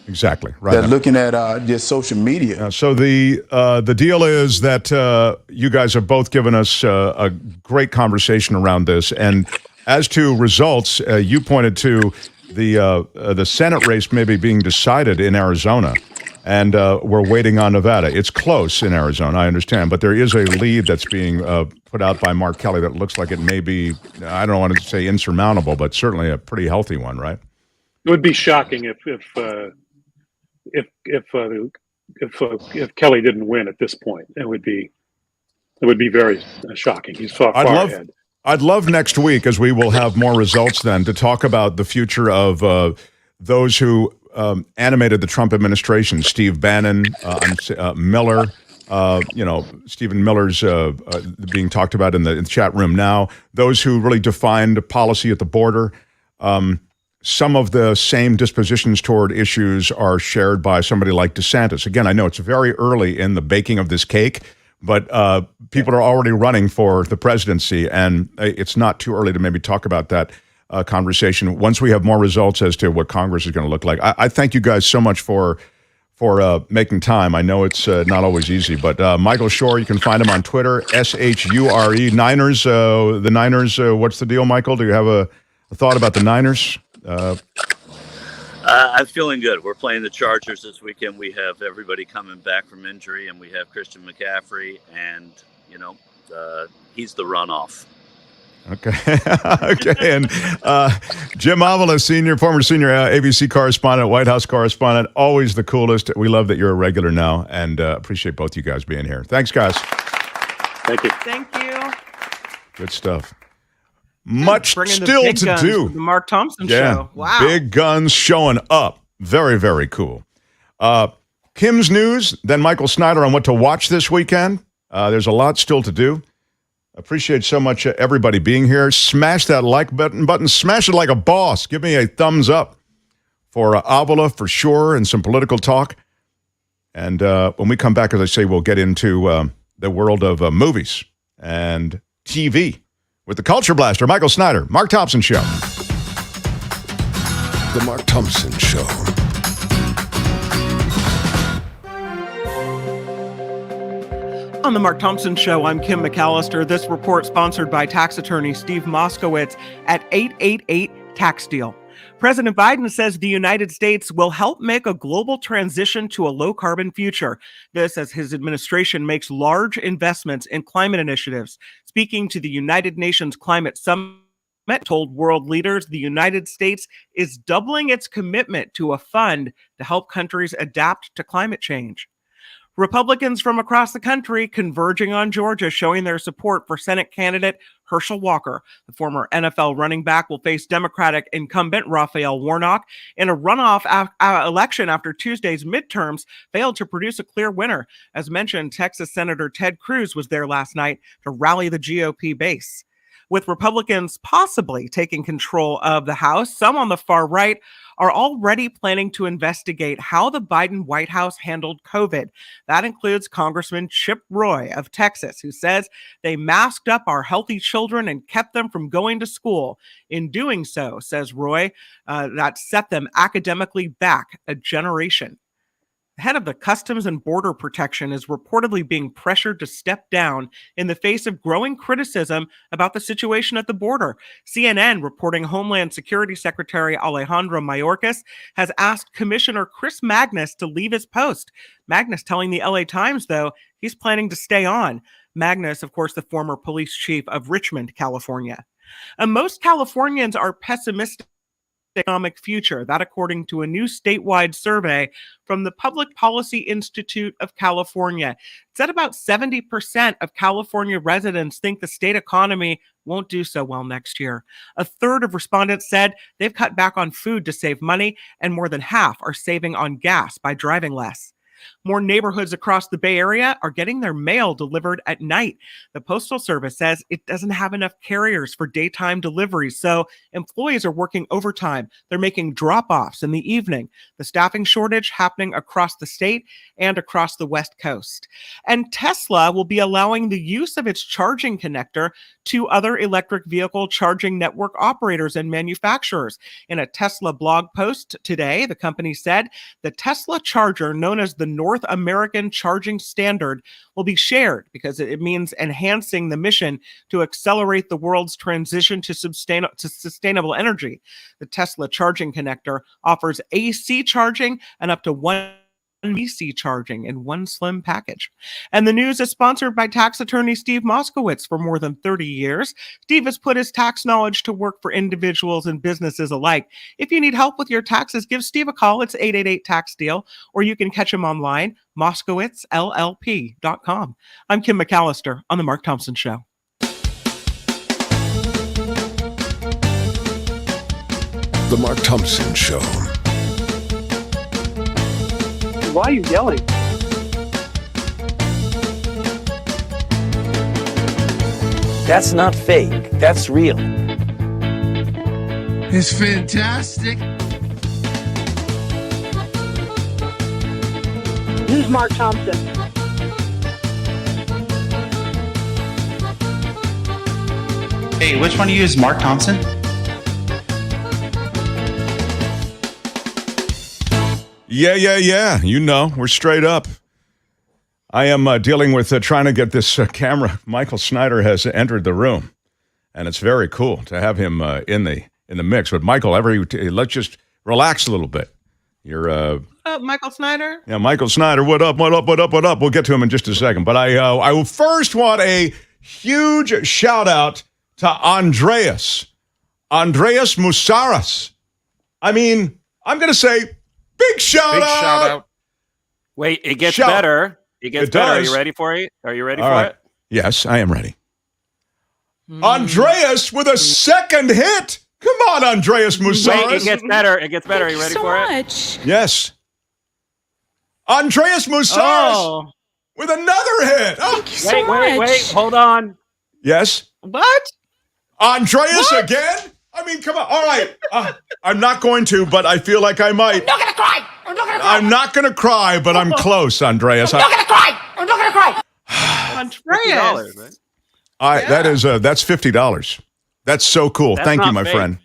Exactly. Right. They're looking at just social media. So the deal is that you guys have both given us a great conversation around this. And as to results, you pointed to the Senate race maybe being decided in Arizona. And we're waiting on Nevada. It's close in Arizona, I understand, but there is a lead that's being put out by Mark Kelly that looks like it may be, I don't want to say insurmountable, but certainly a pretty healthy one, right? It would be shocking if Kelly didn't win at this point. It would be very shocking. He's far ahead. I'd love next week, as we will have more results then, to talk about the future of those who animated the Trump administration. Steve Bannon, Miller, Stephen Miller's being talked about in the chat room now. Those who really defined policy at the border. Some of the same dispositions toward issues are shared by somebody like DeSantis. Again, I know it's very early in the baking of this cake, but people are already running for the presidency, and it's not too early to maybe talk about that conversation once we have more results as to what Congress is going to look like. I thank you guys so much for making time. I know it's not always easy, but Michael Shure, you can find him on Twitter, SHURE. Niners, the Niners, what's the deal, Michael? Do you have a thought about the Niners? I'm feeling good. We're playing the Chargers this weekend. We have everybody coming back from injury, and we have Christian McCaffrey, and he's the runoff. Okay. Okay. And Jim Avila, former senior ABC correspondent, White House correspondent, always the coolest. We love that you're a regular now, and appreciate both you guys being here. Thanks, guys. Thank you. Thank you. Good stuff. Much Bringing still the big to guns do. from the Mark Thompson show. Wow. Big guns showing up. Very, very cool. Kim's news, then Michael Snyder on what to watch this weekend. There's a lot still to do. Appreciate so much everybody being here. Smash that like button. Smash it like a boss. Give me a thumbs up for Avila for sure and some political talk. And when we come back, as I say, we'll get into the world of movies and TV with the Culture Blaster. Michael Snyder, Mark Thompson Show. The Mark Thompson Show. On the Mark Thompson Show, I'm Kim McAllister. This report sponsored by tax attorney Steve Moskowitz at 888-TAX-DEAL. President Biden says the United States will help make a global transition to a low-carbon future. This as his administration makes large investments in climate initiatives. Speaking to the United Nations Climate Summit, told world leaders the United States is doubling its commitment to a fund to help countries adapt to climate change. Republicans from across the country converging on Georgia, showing their support for Senate candidate Herschel Walker. The former NFL running back will face Democratic incumbent Raphael Warnock in a runoff election after Tuesday's midterms failed to produce a clear winner. As mentioned, Texas Senator Ted Cruz was there last night to rally the GOP base. With Republicans possibly taking control of the House, some on the far right are already planning to investigate how the Biden White House handled COVID. That includes Congressman Chip Roy of Texas, who says they masked up our healthy children and kept them from going to school. In doing so, says Roy, that set them academically back a generation. The head of the Customs and Border Protection is reportedly being pressured to step down in the face of growing criticism about the situation at the border. CNN reporting Homeland Security Secretary Alejandro Mayorkas has asked Commissioner Chris Magnus to leave his post. Magnus telling the LA Times, though, he's planning to stay on. Magnus, of course, the former police chief of Richmond, California. And most Californians are pessimistic economic future, that according to a new statewide survey from the Public Policy Institute of California. It said about 70% of California residents think the state economy won't do so well next year. A third of respondents said they've cut back on food to save money, and more than half are saving on gas by driving less. More neighborhoods across the Bay Area are getting their mail delivered at night. The Postal Service says it doesn't have enough carriers for daytime deliveries, so employees are working overtime. They're making drop-offs in the evening. The staffing shortage happening across the state and across the West Coast. And Tesla will be allowing the use of its charging connector to other electric vehicle charging network operators and manufacturers. In a Tesla blog post today, the company said the Tesla charger, known as the North American Charging Standard, will be shared because it means enhancing the mission to accelerate the world's transition to sustainable energy. The Tesla charging connector offers AC charging and up to one DC charging in one slim package. And the news is sponsored by tax attorney Steve Moskowitz. For more than 30 years, Steve has put his tax knowledge to work for individuals and businesses alike. If you need help with your taxes, give Steve a call. It's 888-TAX-DEAL, or you can catch him online, moskowitzllp.com. I'm Kim McAllister on The Mark Thompson Show. The Mark Thompson Show. Why are you yelling? That's not fake. That's real. It's fantastic. This is Mark Thompson. Hey, which one do you use, Mark Thompson? Yeah. You know, we're straight up. I am dealing with trying to get this camera. Michael Snyder has entered the room, and it's very cool to have him in the mix. But Michael, let's just relax a little bit. You're Michael Snyder. Yeah, Michael Snyder. What up? We'll get to him in just a second. But I will first want a huge shout out to Andreas Musaras. I mean, I'm going to say big shout out. Wait, it gets better. It gets better. Are you ready for it? Are you ready for it? Yes, I am ready. Andreas with a second hit. Come on, Andreas Musaras. Wait, it gets better. Are you ready for it? Yes. Andreas Musaras with another hit. Wait. Hold on. Yes. What? Andreas again? I mean, come on. All right. I'm not going to, but I feel like I might. I'm not going to cry, but I'm close, Andreas. I'm not going to cry. Andreas. That's $50. That's so cool. Thank you, my friend.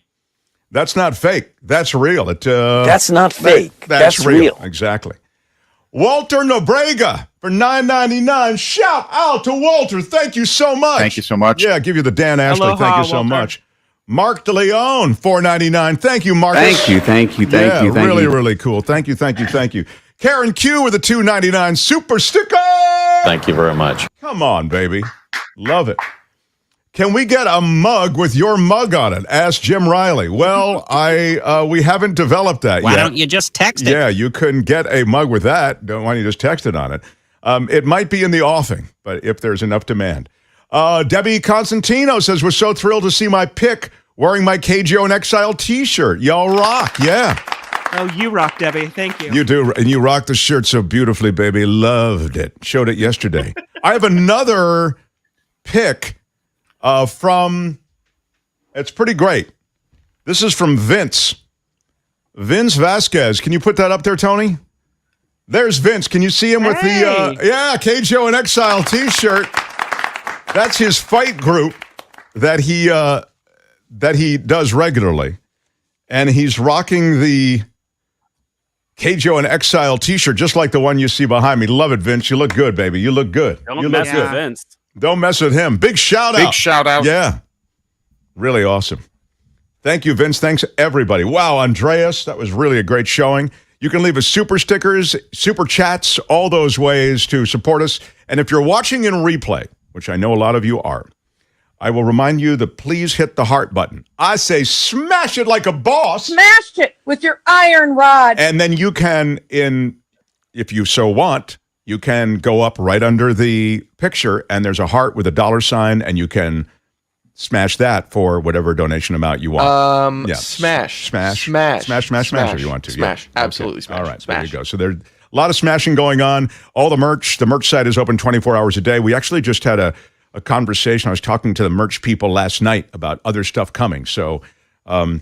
That's not fake. That's real. That's not fake. That's real. Exactly. Walter Nobrega for $9.99. Shout out to Walter. Thank you so much. Thank you so much. Yeah, give you the Dan Ashley. Aloha, Thank you so Walter. much. Mark DeLeon, $4.99. Thank you, Marcus. Thank you. Really cool. Thank you. Karen Q with a $2.99 super sticker. Thank you very much. Come on, baby. Love it. Can we get a mug with your mug on it? Asked Jim Riley. Well, we haven't developed that yet. Why don't you just text it? Yeah, you couldn't get a mug with that. Why don't you just text it on it? It might be in the offing, but if there's enough demand. Debbie Constantino says, we're so thrilled to see my pick wearing my KGO and Exile t-shirt. Y'all rock, yeah. Oh, you rock, Debbie. Thank you. You do, and you rock the shirt so beautifully, baby. Loved it. Showed it yesterday. I have another pick from It's pretty great. This is from Vince Vasquez. Can you put that up there, Tony? There's Vince. Can you see him with the KJO in Exile t-shirt? That's his fight group that he does regularly. And he's rocking the KJO in Exile t-shirt, just like the one you see behind me. Love it, Vince. You look good, baby. You look good. Don't mess with Vince. Don't mess with him. Big shout out. Yeah. Really awesome. Thank you, Vince. Thanks, everybody. Wow, Andreas, that was really a great showing. You can leave us super stickers, super chats, all those ways to support us. And if you're watching in replay, which I know a lot of you are, I will remind you that please hit the heart button. I say smash it like a boss. Smashed it with your iron rod. And then you can, if you so want, you can go up right under the picture and there's a heart with a $sign and you can smash that for whatever donation amount you want. Smash. If you want to. Smash. Yeah. Absolutely smash. All right, smash. there you go. So there's a lot of smashing going on. All the merch site is open 24 hours a day. We actually just had a conversation. I was talking to the merch people last night about other stuff coming. So a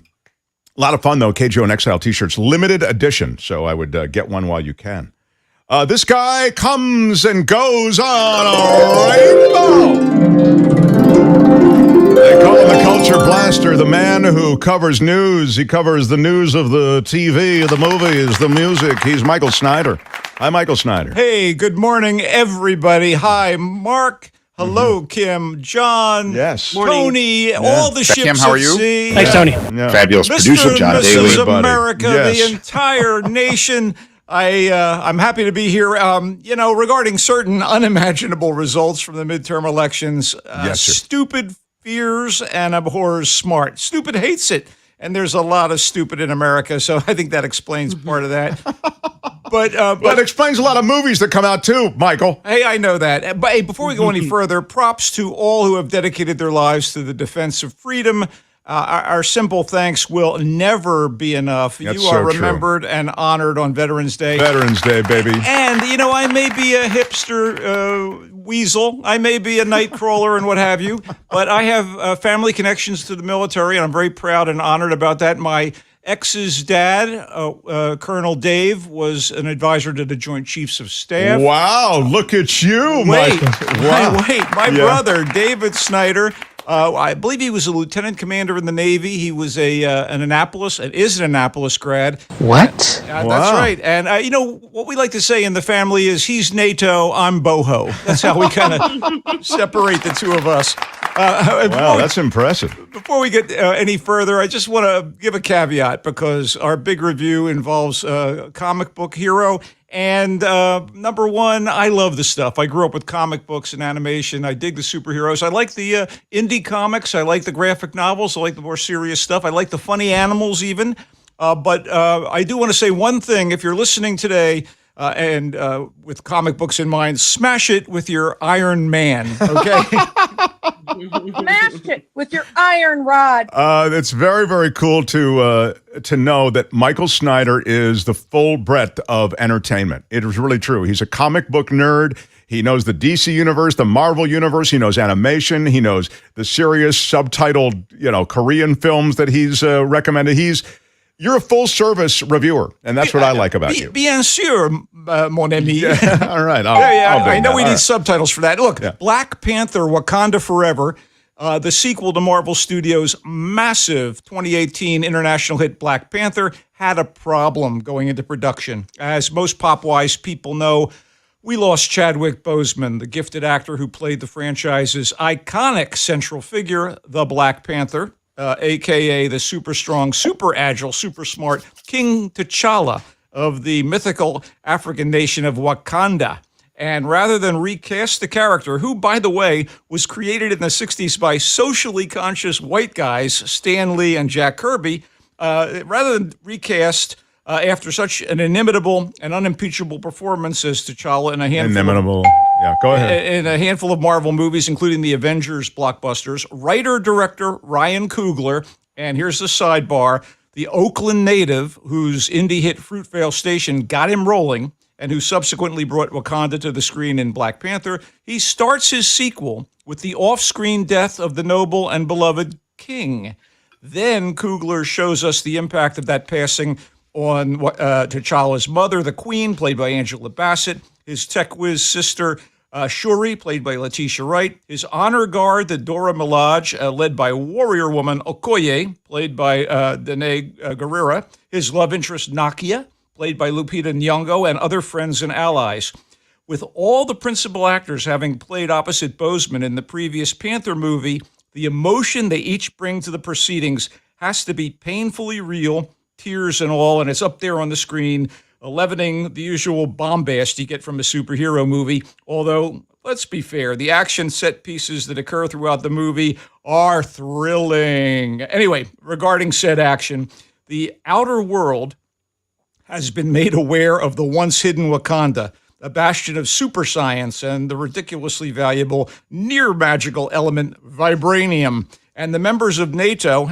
lot of fun, though. KJO in Exile t-shirts, limited edition. So I would get one while you can. This guy comes and goes on a rainbow. They call him the Culture Blaster, the man who covers news. He covers the news of the TV, the movies, the music. He's Michael Snyder. Hi, Michael Snyder. Hey, good morning, everybody. Hi, Mark. Hello, Kim, John, Tony, all the ships Kim, how are you? at sea. Thanks, Tony. Fabulous producer, John Daly. Mrs. America, the entire nation. I'm happy to be here. Regarding certain unimaginable results from the midterm elections, stupid fears and abhors smart. Stupid hates it. And there's a lot of stupid in America, so I think that explains part of that. But it explains a lot of movies that come out too, Michael. Hey, I know that. But hey, before we go any further, props to all who have dedicated their lives to the defense of freedom. Our simple thanks will never be enough. That's you are so remembered and honored on Veterans Day. Veterans Day, baby. And, I may be a hipster weasel. I may be a night crawler and what have you. But I have family connections to the military, and I'm very proud and honored about that. My ex's dad, Colonel Dave, was an advisor to the Joint Chiefs of Staff. Wow, look at you, Michael. My brother, David Snyder, I believe he was a lieutenant commander in the Navy. He was an Annapolis grad. What? That's right. And, what we like to say in the family is he's NATO, I'm boho. That's how we kind of separate the two of us. Wow, that's impressive. Before we get any further, I just want to give a caveat because our big review involves a comic book hero. And number one, I love the stuff. I grew up with comic books and animation. I dig the superheroes. I like the indie comics. I like the graphic novels. I like the more serious stuff. I like the funny animals even. But I do want to say one thing. If you're listening today and with comic books in mind, smash it with your Iron Man, okay? Smashed it with your iron rod. It's very, very cool to know that Michael Snyder is the full breadth of entertainment. It is really true. He's a comic book nerd. He knows the DC universe, the Marvel universe. He knows animation. He knows the serious subtitled, Korean films that he's recommended. You're a full-service reviewer, and that's what I like about you. Bien sûr, mon ami. All right. I know we need subtitles for that. Look, Black Panther Wakanda Forever, the sequel to Marvel Studios' massive 2018 international hit Black Panther, had a problem going into production. As most pop-wise people know, we lost Chadwick Boseman, the gifted actor who played the franchise's iconic central figure, the Black Panther, a.k.a. the super strong, super agile, super smart King T'Challa of the mythical African nation of Wakanda. And rather than recast the character, who, by the way, was created in the 60s by socially conscious white guys, Stan Lee and Jack Kirby, rather than recast after such an inimitable and unimpeachable performance as T'Challa in a handful go ahead. In a handful of Marvel movies, including the Avengers blockbusters, writer-director Ryan Coogler, and here's the sidebar, the Oakland native whose indie hit Fruitvale Station got him rolling and who subsequently brought Wakanda to the screen in Black Panther, he starts his sequel with the off-screen death of the noble and beloved king. Then Coogler shows us the impact of that passing on T'Challa's mother, the Queen, played by Angela Bassett, his tech whiz sister, Shuri, played by Letitia Wright, his honor guard, the Dora Milaje, led by warrior woman Okoye, played by Danae Guerrera, his love interest Nakia, played by Lupita Nyong'o, and other friends and allies. With all the principal actors having played opposite Boseman in the previous Panther movie, the emotion they each bring to the proceedings has to be painfully real, tears and all, and it's up there on the screen, leavening the usual bombast you get from a superhero movie. Although, let's be fair, the action set pieces that occur throughout the movie are thrilling. Anyway, regarding said action, the outer world has been made aware of the once hidden Wakanda, a bastion of super science and the ridiculously valuable near magical element vibranium. And the members of NATO,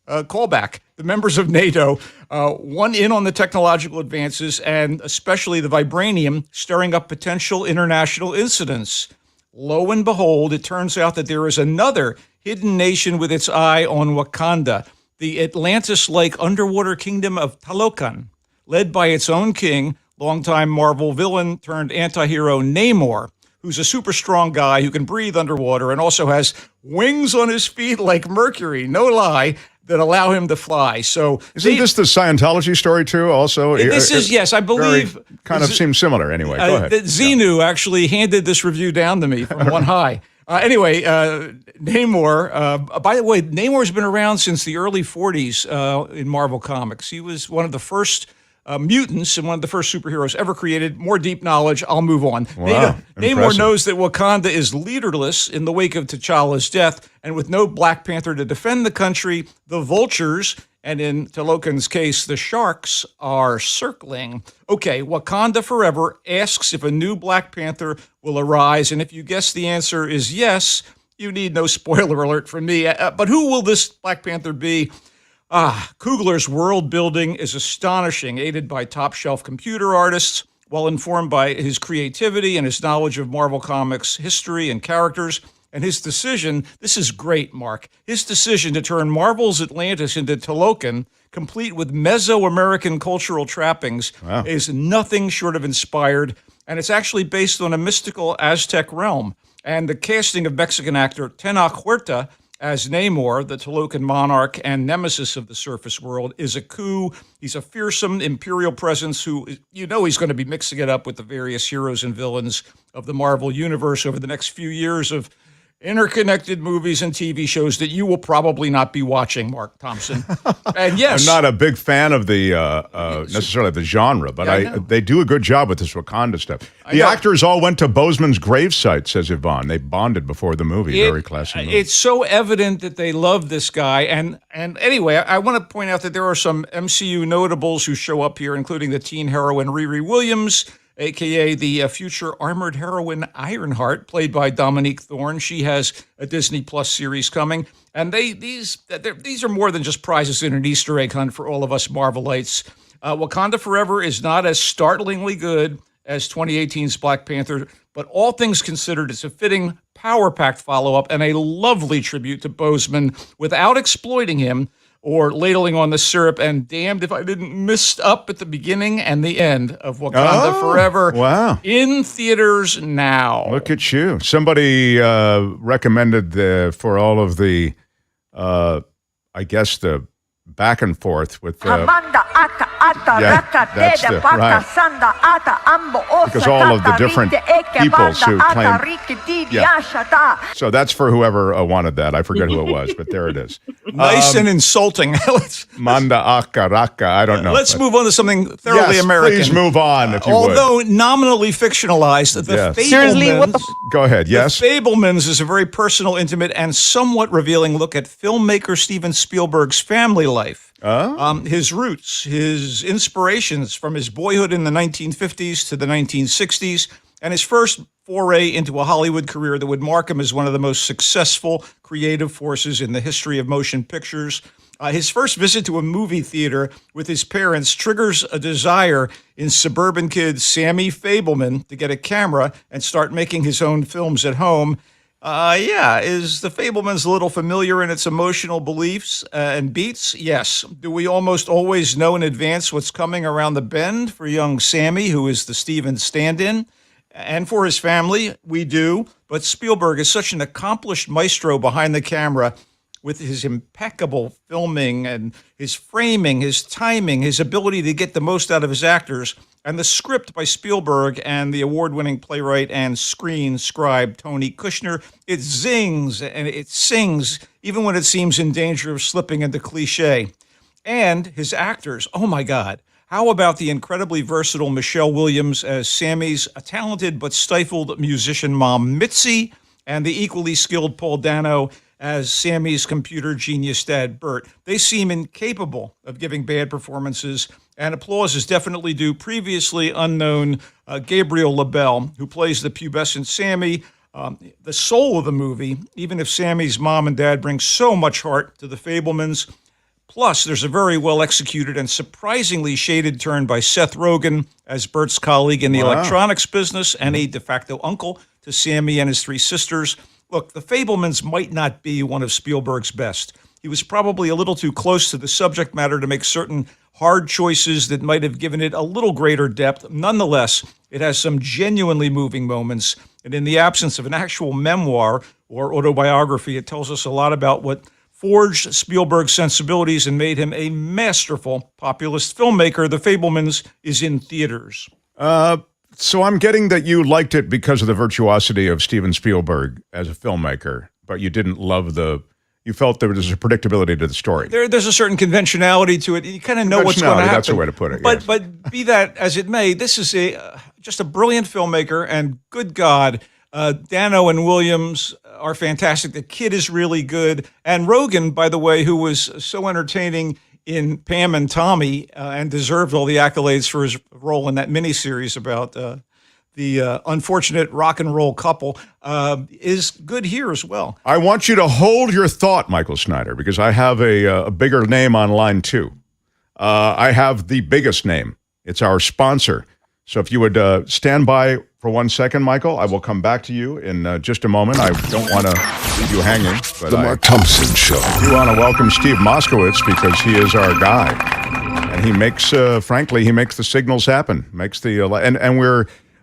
callback, the members of NATO won in on the technological advances and especially the vibranium, stirring up potential international incidents. Lo and behold, it turns out that there is another hidden nation with its eye on Wakanda, the Atlantis-like underwater kingdom of Talokan, led by its own king, longtime Marvel villain turned anti-hero Namor, who's a super strong guy who can breathe underwater and also has wings on his feet like Mercury, no lie, that allow him to fly. So isn't this the Scientology story too? Also, this is, yes, I believe. Kind of seems similar. Anyway, go ahead. Xenu actually handed this review down to me from One High. Anyway, Namor. By the way, Namor's been around since the early '40s in Marvel Comics. He was one of the first mutants and one of the first superheroes ever created. More deep knowledge. I'll move on. Wow, Namor knows that Wakanda is leaderless in the wake of T'Challa's death, and with no Black Panther to defend the country, the vultures, and in Talokan's case, the sharks, are circling. Okay, Wakanda Forever asks if a new Black Panther will arise, and if you guess the answer is yes, you need no spoiler alert from me. But who will this Black Panther be? Coogler's world building is astonishing, aided by top-shelf computer artists, while informed by his creativity and his knowledge of Marvel Comics history and characters. And his decision, this is great, Mark, his decision to turn Marvel's Atlantis into Talokan, complete with Mesoamerican cultural trappings, is nothing short of inspired. And it's actually based on a mystical Aztec realm. And the casting of Mexican actor Tenoch Huerta as Namor, the Talokan monarch and nemesis of the surface world, is a coup. He's a fearsome imperial presence who, he's going to be mixing it up with the various heroes and villains of the Marvel universe over the next few years of interconnected movies and TV shows that you will probably not be watching, Mark Thompson. And yes, I'm not a big fan of the necessarily the genre, but they do a good job with this Wakanda stuff. The actors all went to Boseman's gravesite, says Yvonne. They bonded before the movie. Very classy movie. It's so evident that they love this guy. And anyway, I want to point out that there are some MCU notables who show up here, including the teen heroine Riri Williams, a.k.a. the future armored heroine Ironheart, played by Dominique Thorne. She has a Disney Plus series coming. And these are more than just prizes in an Easter egg hunt for all of us Marvelites. Wakanda Forever is not as startlingly good as 2018's Black Panther, but all things considered, it's a fitting, power-packed follow-up and a lovely tribute to Boseman without exploiting him or ladling on the syrup, and damned if I didn't miss up at the beginning and the end of Wakanda Forever. Wow. In theaters now. Look at you. Somebody recommended for all of the, I guess, the back and forth with because all of the different peoples who claim. So that's for whoever wanted that. I forget who it was, but there it is. Nice and insulting. Manda aka raka. I don't know. Let's move on to something thoroughly American. Please move on, if you would. Although nominally fictionalized, the Fabelmans. Go ahead. Yes. The Fabelmans is a very personal, intimate, and somewhat revealing look at filmmaker Steven Spielberg's family life. His roots, his inspirations from his boyhood in the 1950s to the 1960s, and his first foray into a Hollywood career that would mark him as one of the most successful creative forces in the history of motion pictures. His first visit to a movie theater with his parents triggers a desire in suburban kid Sammy Fabelman to get a camera and start making his own films at home. Yeah. Is The Fabelmans a little familiar in its emotional beliefs and beats? Yes. Do we almost always know in advance what's coming around the bend for young Sammy, who is the Steven stand-in? And for his family, we do. But Spielberg is such an accomplished maestro behind the camera with his impeccable filming and his framing, his timing, his ability to get the most out of his actors, and the script by Spielberg and the award-winning playwright and screen scribe Tony Kushner. It zings and it sings, even when it seems in danger of slipping into cliche. And his actors, oh my God. How about the incredibly versatile Michelle Williams as Sammy's talented but stifled musician mom, Mitzi, and the equally skilled Paul Dano as Sammy's computer genius dad, Bert. They seem incapable of giving bad performances, and applause is definitely due previously unknown Gabriel LaBelle, who plays the pubescent Sammy, the soul of the movie, even if Sammy's mom and dad bring so much heart to the Fabelmans. Plus, there's a very well-executed and surprisingly shaded turn by Seth Rogen as Bert's colleague in the electronics business and a de facto uncle to Sammy and his three sisters. Look, The Fabelmans might not be one of Spielberg's best. He was probably a little too close to the subject matter to make certain hard choices that might have given it a little greater depth. Nonetheless, it has some genuinely moving moments, and in the absence of an actual memoir or autobiography, it tells us a lot about what forged Spielberg's sensibilities and made him a masterful populist filmmaker. The Fabelmans is in theaters. So I'm getting that you liked it because of the virtuosity of Steven Spielberg as a filmmaker, but you didn't love you felt there was a predictability to the story. There's a certain conventionality to it. You kind of know what's going to happen. That's the way to put it. But be that as it may, this is just a brilliant filmmaker, and good God, Dano and Williams are fantastic. The kid is really good. And Rogen, by the way, who was so entertaining in Pam and Tommy and deserved all the accolades for his role in that miniseries about the unfortunate rock and roll couple, is good here as well. I want you to hold your thought, Michael Snyder, because I have a bigger name on line two. I have the biggest name. It's our sponsor. So if you would stand by for 1 second, Michael, I will come back to you in just a moment. I don't want to leave you hanging. But The Mark Thompson Show. We want to welcome Steve Moskowitz because he is our guy. And he makes, frankly, he makes the signals happen. Makes the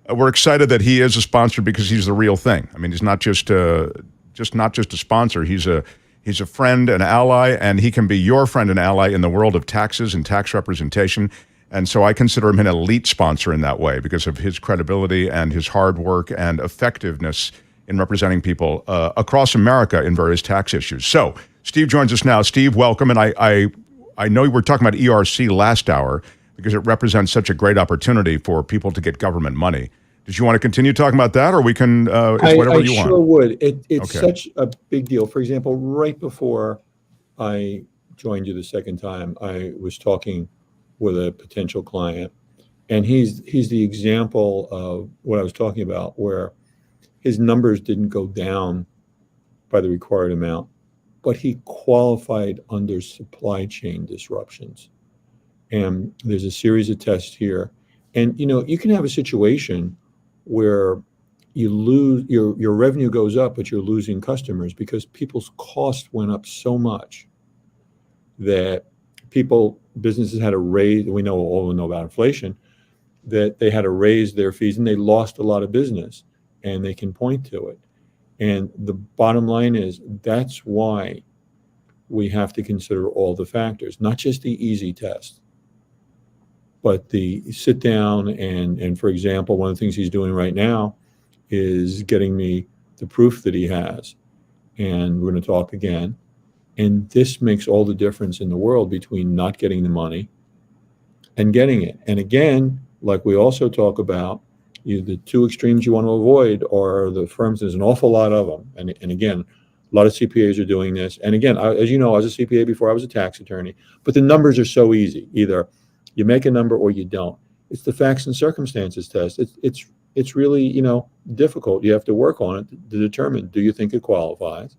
and we're excited that he is a sponsor because he's the real thing. I mean, he's not just not just a sponsor. He's a friend, an ally, and he can be your friend and ally in the world of taxes and tax representation. And so I consider him an elite sponsor in that way because of his credibility and his hard work and effectiveness in representing people across America in various tax issues. So Steve joins us now. Steve, welcome. And I know we were talking about ERC last hour because it represents such a great opportunity for people to get government money. Did you want to continue talking about that, or we can, it's whatever you want? I sure would. It's such a big deal. For example, right before I joined you the second time, I was talking with a potential client, and he's the example of what I was talking about, where his numbers didn't go down by the required amount, but he qualified under supply chain disruptions. And there's a series of tests here, and you can have a situation where you lose your revenue goes up, but you're losing customers because people's costs went up so much that businesses had to raise. We all know about inflation, that they had to raise their fees, and they lost a lot of business, and they can point to it. And the bottom line is that's why we have to consider all the factors, not just the easy test, but the sit down and for example, one of the things he's doing right now is getting me the proof that he has, and we're going to talk again. And this makes all the difference in the world between not getting the money and getting it. And again, like we also talk about, the two extremes you want to avoid are the firms. There's an awful lot of them. And again, a lot of CPAs are doing this. And again, as you know, I was a CPA before I was a tax attorney, but the numbers are so easy. Either you make a number or you don't. It's the facts and circumstances test. It's really, difficult. You have to work on it to determine, do you think it qualifies?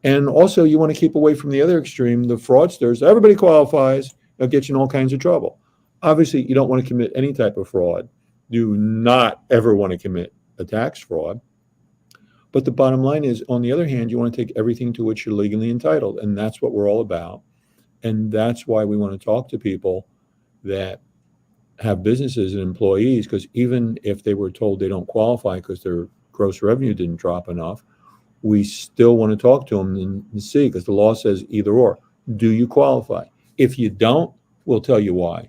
And also, you want to keep away from the other extreme, the fraudsters. Everybody qualifies. They'll get you in all kinds of trouble. Obviously, you don't want to commit any type of fraud. Do not ever want to commit a tax fraud. But the bottom line is, on the other hand, you want to take everything to which you're legally entitled. And that's what we're all about. And that's why we want to talk to people that have businesses and employees, because even if they were told they don't qualify because their gross revenue didn't drop enough, we still want to talk to them and see, because the law says either or. Do you qualify? If you don't, we'll tell you why.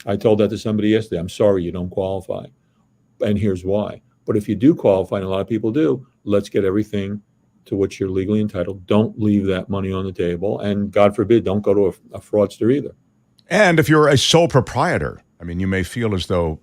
I told that to somebody yesterday. I'm sorry you don't qualify. And here's why. But if you do qualify, and a lot of people do, let's get everything to which you're legally entitled. Don't leave that money on the table. And God forbid, don't go to a fraudster either. And if you're a sole proprietor, I mean, you may feel as though,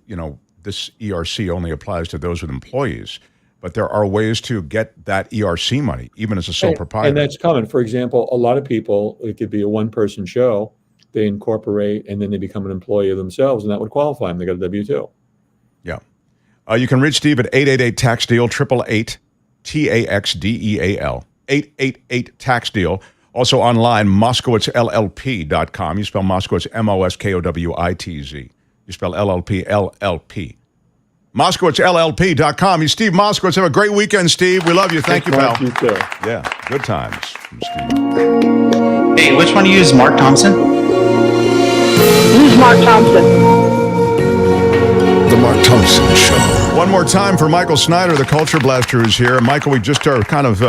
this ERC only applies to those with employees, but there are ways to get that ERC money, even as a sole proprietor. And that's common. For example, a lot of people, it could be a one-person show, they incorporate, and then they become an employee of themselves, and that would qualify them. They got a W-2. Yeah. You can reach Steve at 888-TAX-DEAL, 888-TAX-DEAL, 888-TAX-DEAL. Also online, MoskowitzLLP.com. You spell Moskowitz, MOSKOWITZ. You spell LLP, LLP. MoskowitzLLP.com. He's Steve Moskowitz. Have a great weekend, Steve. We love you. Thank you, pal. You too. Yeah, good times from Steve. Hey, which one do you use, Mark Thompson? Who's Mark Thompson? The Mark Thompson Show. One more time for Michael Snyder, the Culture Blaster, who's here. Michael, we just are kind of,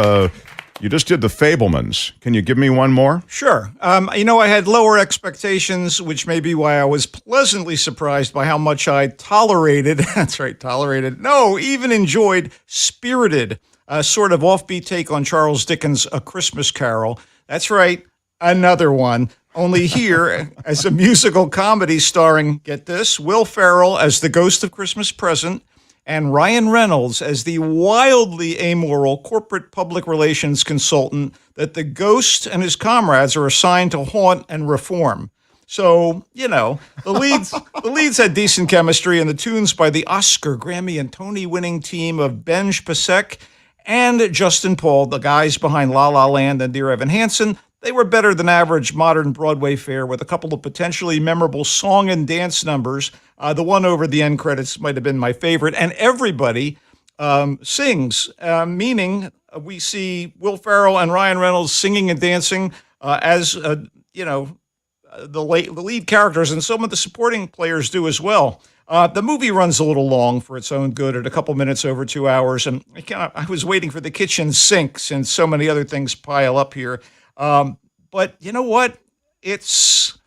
you just did the Fabelmans. Can you give me one more? Sure. I had lower expectations, which may be why I was pleasantly surprised by how much I tolerated. That's right, tolerated. No, even enjoyed Spirited, a sort of offbeat take on Charles Dickens' A Christmas Carol. That's right, another one. Only here as a musical comedy starring, get this, Will Ferrell as the ghost of Christmas Present, and Ryan Reynolds as the wildly amoral corporate public relations consultant that the ghost and his comrades are assigned to haunt and reform. So, the leads had decent chemistry, and the tunes by the Oscar, Grammy, and Tony-winning team of Benj Pasek and Justin Paul, the guys behind La La Land and Dear Evan Hansen, they were better than average modern Broadway fare with a couple of potentially memorable song and dance numbers. The one over the end credits might have been my favorite. And everybody sings, meaning we see Will Ferrell and Ryan Reynolds singing and dancing as, the lead characters, and some of the supporting players do as well. The movie runs a little long for its own good at a couple minutes over 2 hours. And I was waiting for the kitchen sink since so many other things pile up here. But you know what? It's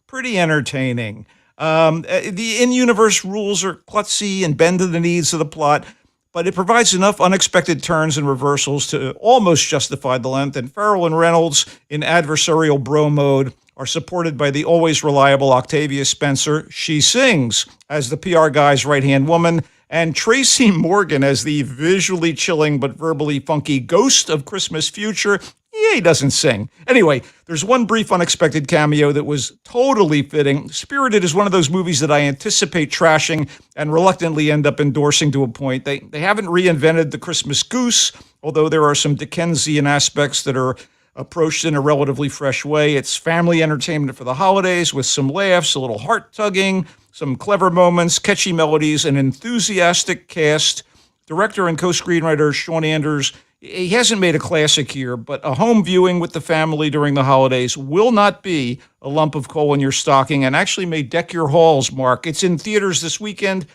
pretty entertaining. The in-universe rules are klutzy and bend to the needs of the plot, but it provides enough unexpected turns and reversals to almost justify the length. And Ferrell and Reynolds, in adversarial bro mode, are supported by the always reliable Octavia Spencer. She sings as the PR guy's right-hand woman, and Tracy Morgan as the visually chilling but verbally funky ghost of Christmas Future. Yeah, he doesn't sing. Anyway, there's one brief unexpected cameo that was totally fitting. Spirited is one of those movies that I anticipate trashing and reluctantly end up endorsing to a point. They haven't reinvented the Christmas goose, although there are some Dickensian aspects that are approached in a relatively fresh way. It's family entertainment for the holidays with some laughs, a little heart-tugging, some clever moments, catchy melodies, an enthusiastic cast. Director and co-screenwriter Sean Anders, he hasn't made a classic here, but a home viewing with the family during the holidays will not be a lump of coal in your stocking and actually may deck your halls, Mark. It's in theaters this weekend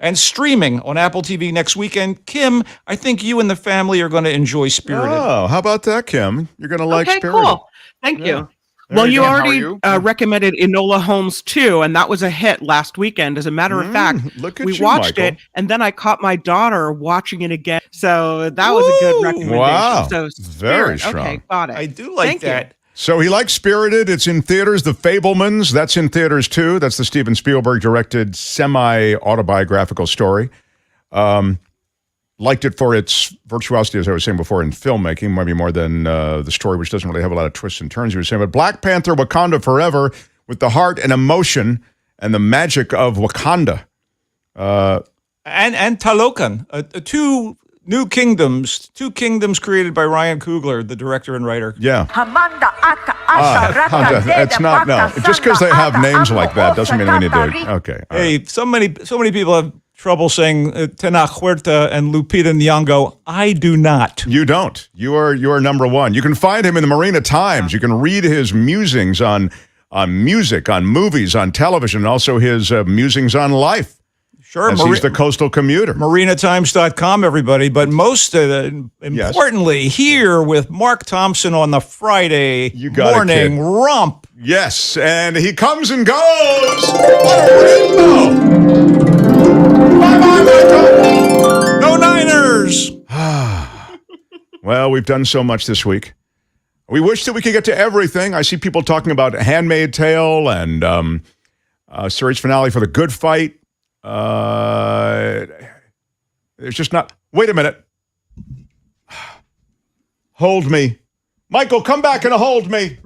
and streaming on Apple TV next weekend. Kim, I think you and the family are going to enjoy Spirited. Oh, how about that, Kim? You're going to like Spirited. Cool. Thank you. Well, you already recommended Enola Holmes 2, and that was a hit last weekend. As a matter of fact, we watched it, and then I caught my daughter watching it again. So that was a good recommendation. Wow. So very strong. Okay, got it. I do like that. So he likes Spirited. It's in theaters. The Fabelmans, that's in theaters too. That's the Steven Spielberg directed semi-autobiographical story. Liked it for its virtuosity, as I was saying before, in filmmaking, maybe more than the story, which doesn't really have a lot of twists and turns, you were saying. But Black Panther, Wakanda Forever, with the heart and emotion and the magic of Wakanda. And Talokan, two kingdoms created by Ryan Coogler, the director and writer. Yeah. It's not, no. Just because they have names like that doesn't mean we need to. Okay. Hey, so many people have trouble saying Tena Huerta and Lupita Nyong'o. I do not. You don't. You are number one. You can find him in the Marina Times. You can read his musings on music, on movies, on television, and also his musings on life. Sure. He's the coastal commuter. MarinaTimes.com, everybody. But most importantly, here with Mark Thompson on the Friday morning romp. Yes, and he comes and goes. What a rainbow! Bye-bye, Michael! No Niners! Well, we've done so much this week. We wish that we could get to everything. I see people talking about Handmaid's Tale and series finale for The Good Fight. There's just not. Wait a minute. Hold me. Michael, come back and hold me.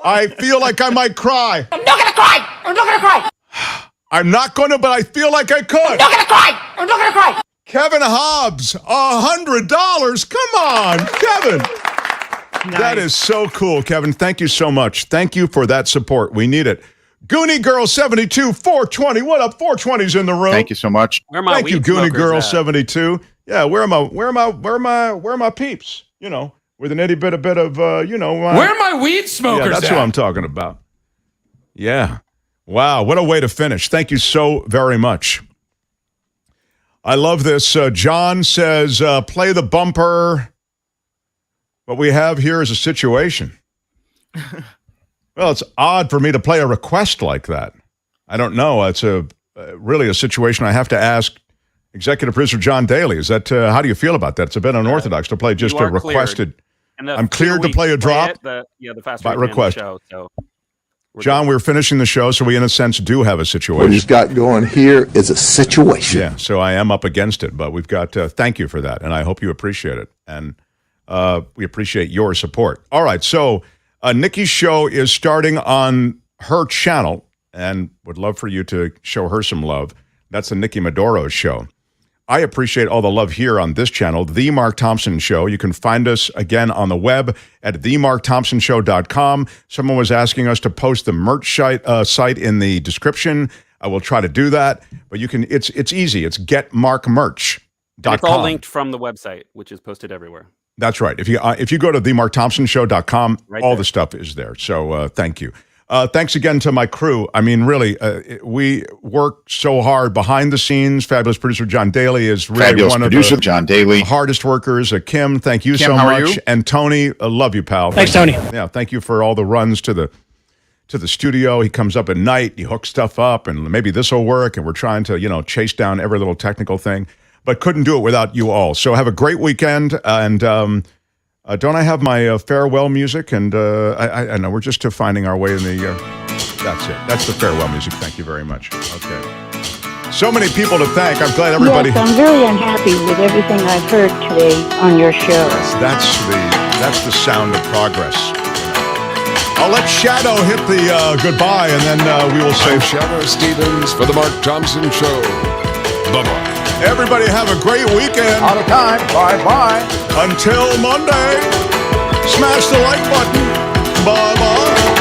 I feel like I might cry. I'm not gonna cry. I'm not gonna cry. I'm not going to, but I feel like I could. I'm not gonna cry. I'm not gonna cry. Kevin Hobbs, $100. Come on, Kevin. Nice. That is so cool, Kevin. Thank you so much. Thank you for that support. We need it. Goonie Girl 72, 420. What up? 420's in the room. Thank you so much. Thank you, Goonie Girl 72. Yeah, where are my peeps? You know, with an itty bit of where are my weed smokers? Yeah, that's what I'm talking about. Yeah. Wow, what a way to finish. Thank you so very much. I love this. John says, play the bumper. What we have here is a situation. Well, it's odd for me to play a request like that. I don't know. It's really a situation I have to ask executive producer John Daly. Is that how do you feel about that? It's a bit unorthodox to play just a requested. I'm cleared to play a drop. The faster by request. The show, so John, we're finishing the show, so we in a sense do have a situation. What he's got going here is a situation. Yeah, so I am up against it, but we've got. Thank you for that, and I hope you appreciate it, and we appreciate your support. All right, so. Nikki's show is starting on her channel, and would love for you to show her some love. That's the Nikki Maduro show. I appreciate all the love here on this channel, The Mark Thompson Show. You can find us again on the web at themarkthompsonshow.com. Someone was asking us to post the merch site in the description. I will try to do that, but you can. It's easy. It's getmarkmerch.com. It's all linked from the website, which is posted everywhere. That's right. If you go to themarkthompsonshow.com, all the stuff is there. So thank you. Thanks again to my crew. I mean, really, we work so hard behind the scenes. Fabulous producer John Daly is really one of the hardest workers. Kim, thank you so much. And Tony, I love you, pal. Thanks, Tony. Yeah, thank you for all the runs to the studio. He comes up at night, you hook stuff up, and maybe this will work. And we're trying to, chase down every little technical thing. But couldn't do it without you all. So have a great weekend. And don't I have my farewell music? And I know we're just finding our way in the... that's it. That's the farewell music. Thank you very much. Okay. So many people to thank. I'm glad everybody... Yes, I'm very unhappy with everything I've heard today on your show. That's the sound of progress. I'll let Shadow hit the goodbye, and then we will say... I'm Shadow Stevens for the Mark Thompson Show. Bye-bye. Everybody have a great weekend. Out of time. Bye-bye. Until Monday, smash the like button. Bye-bye.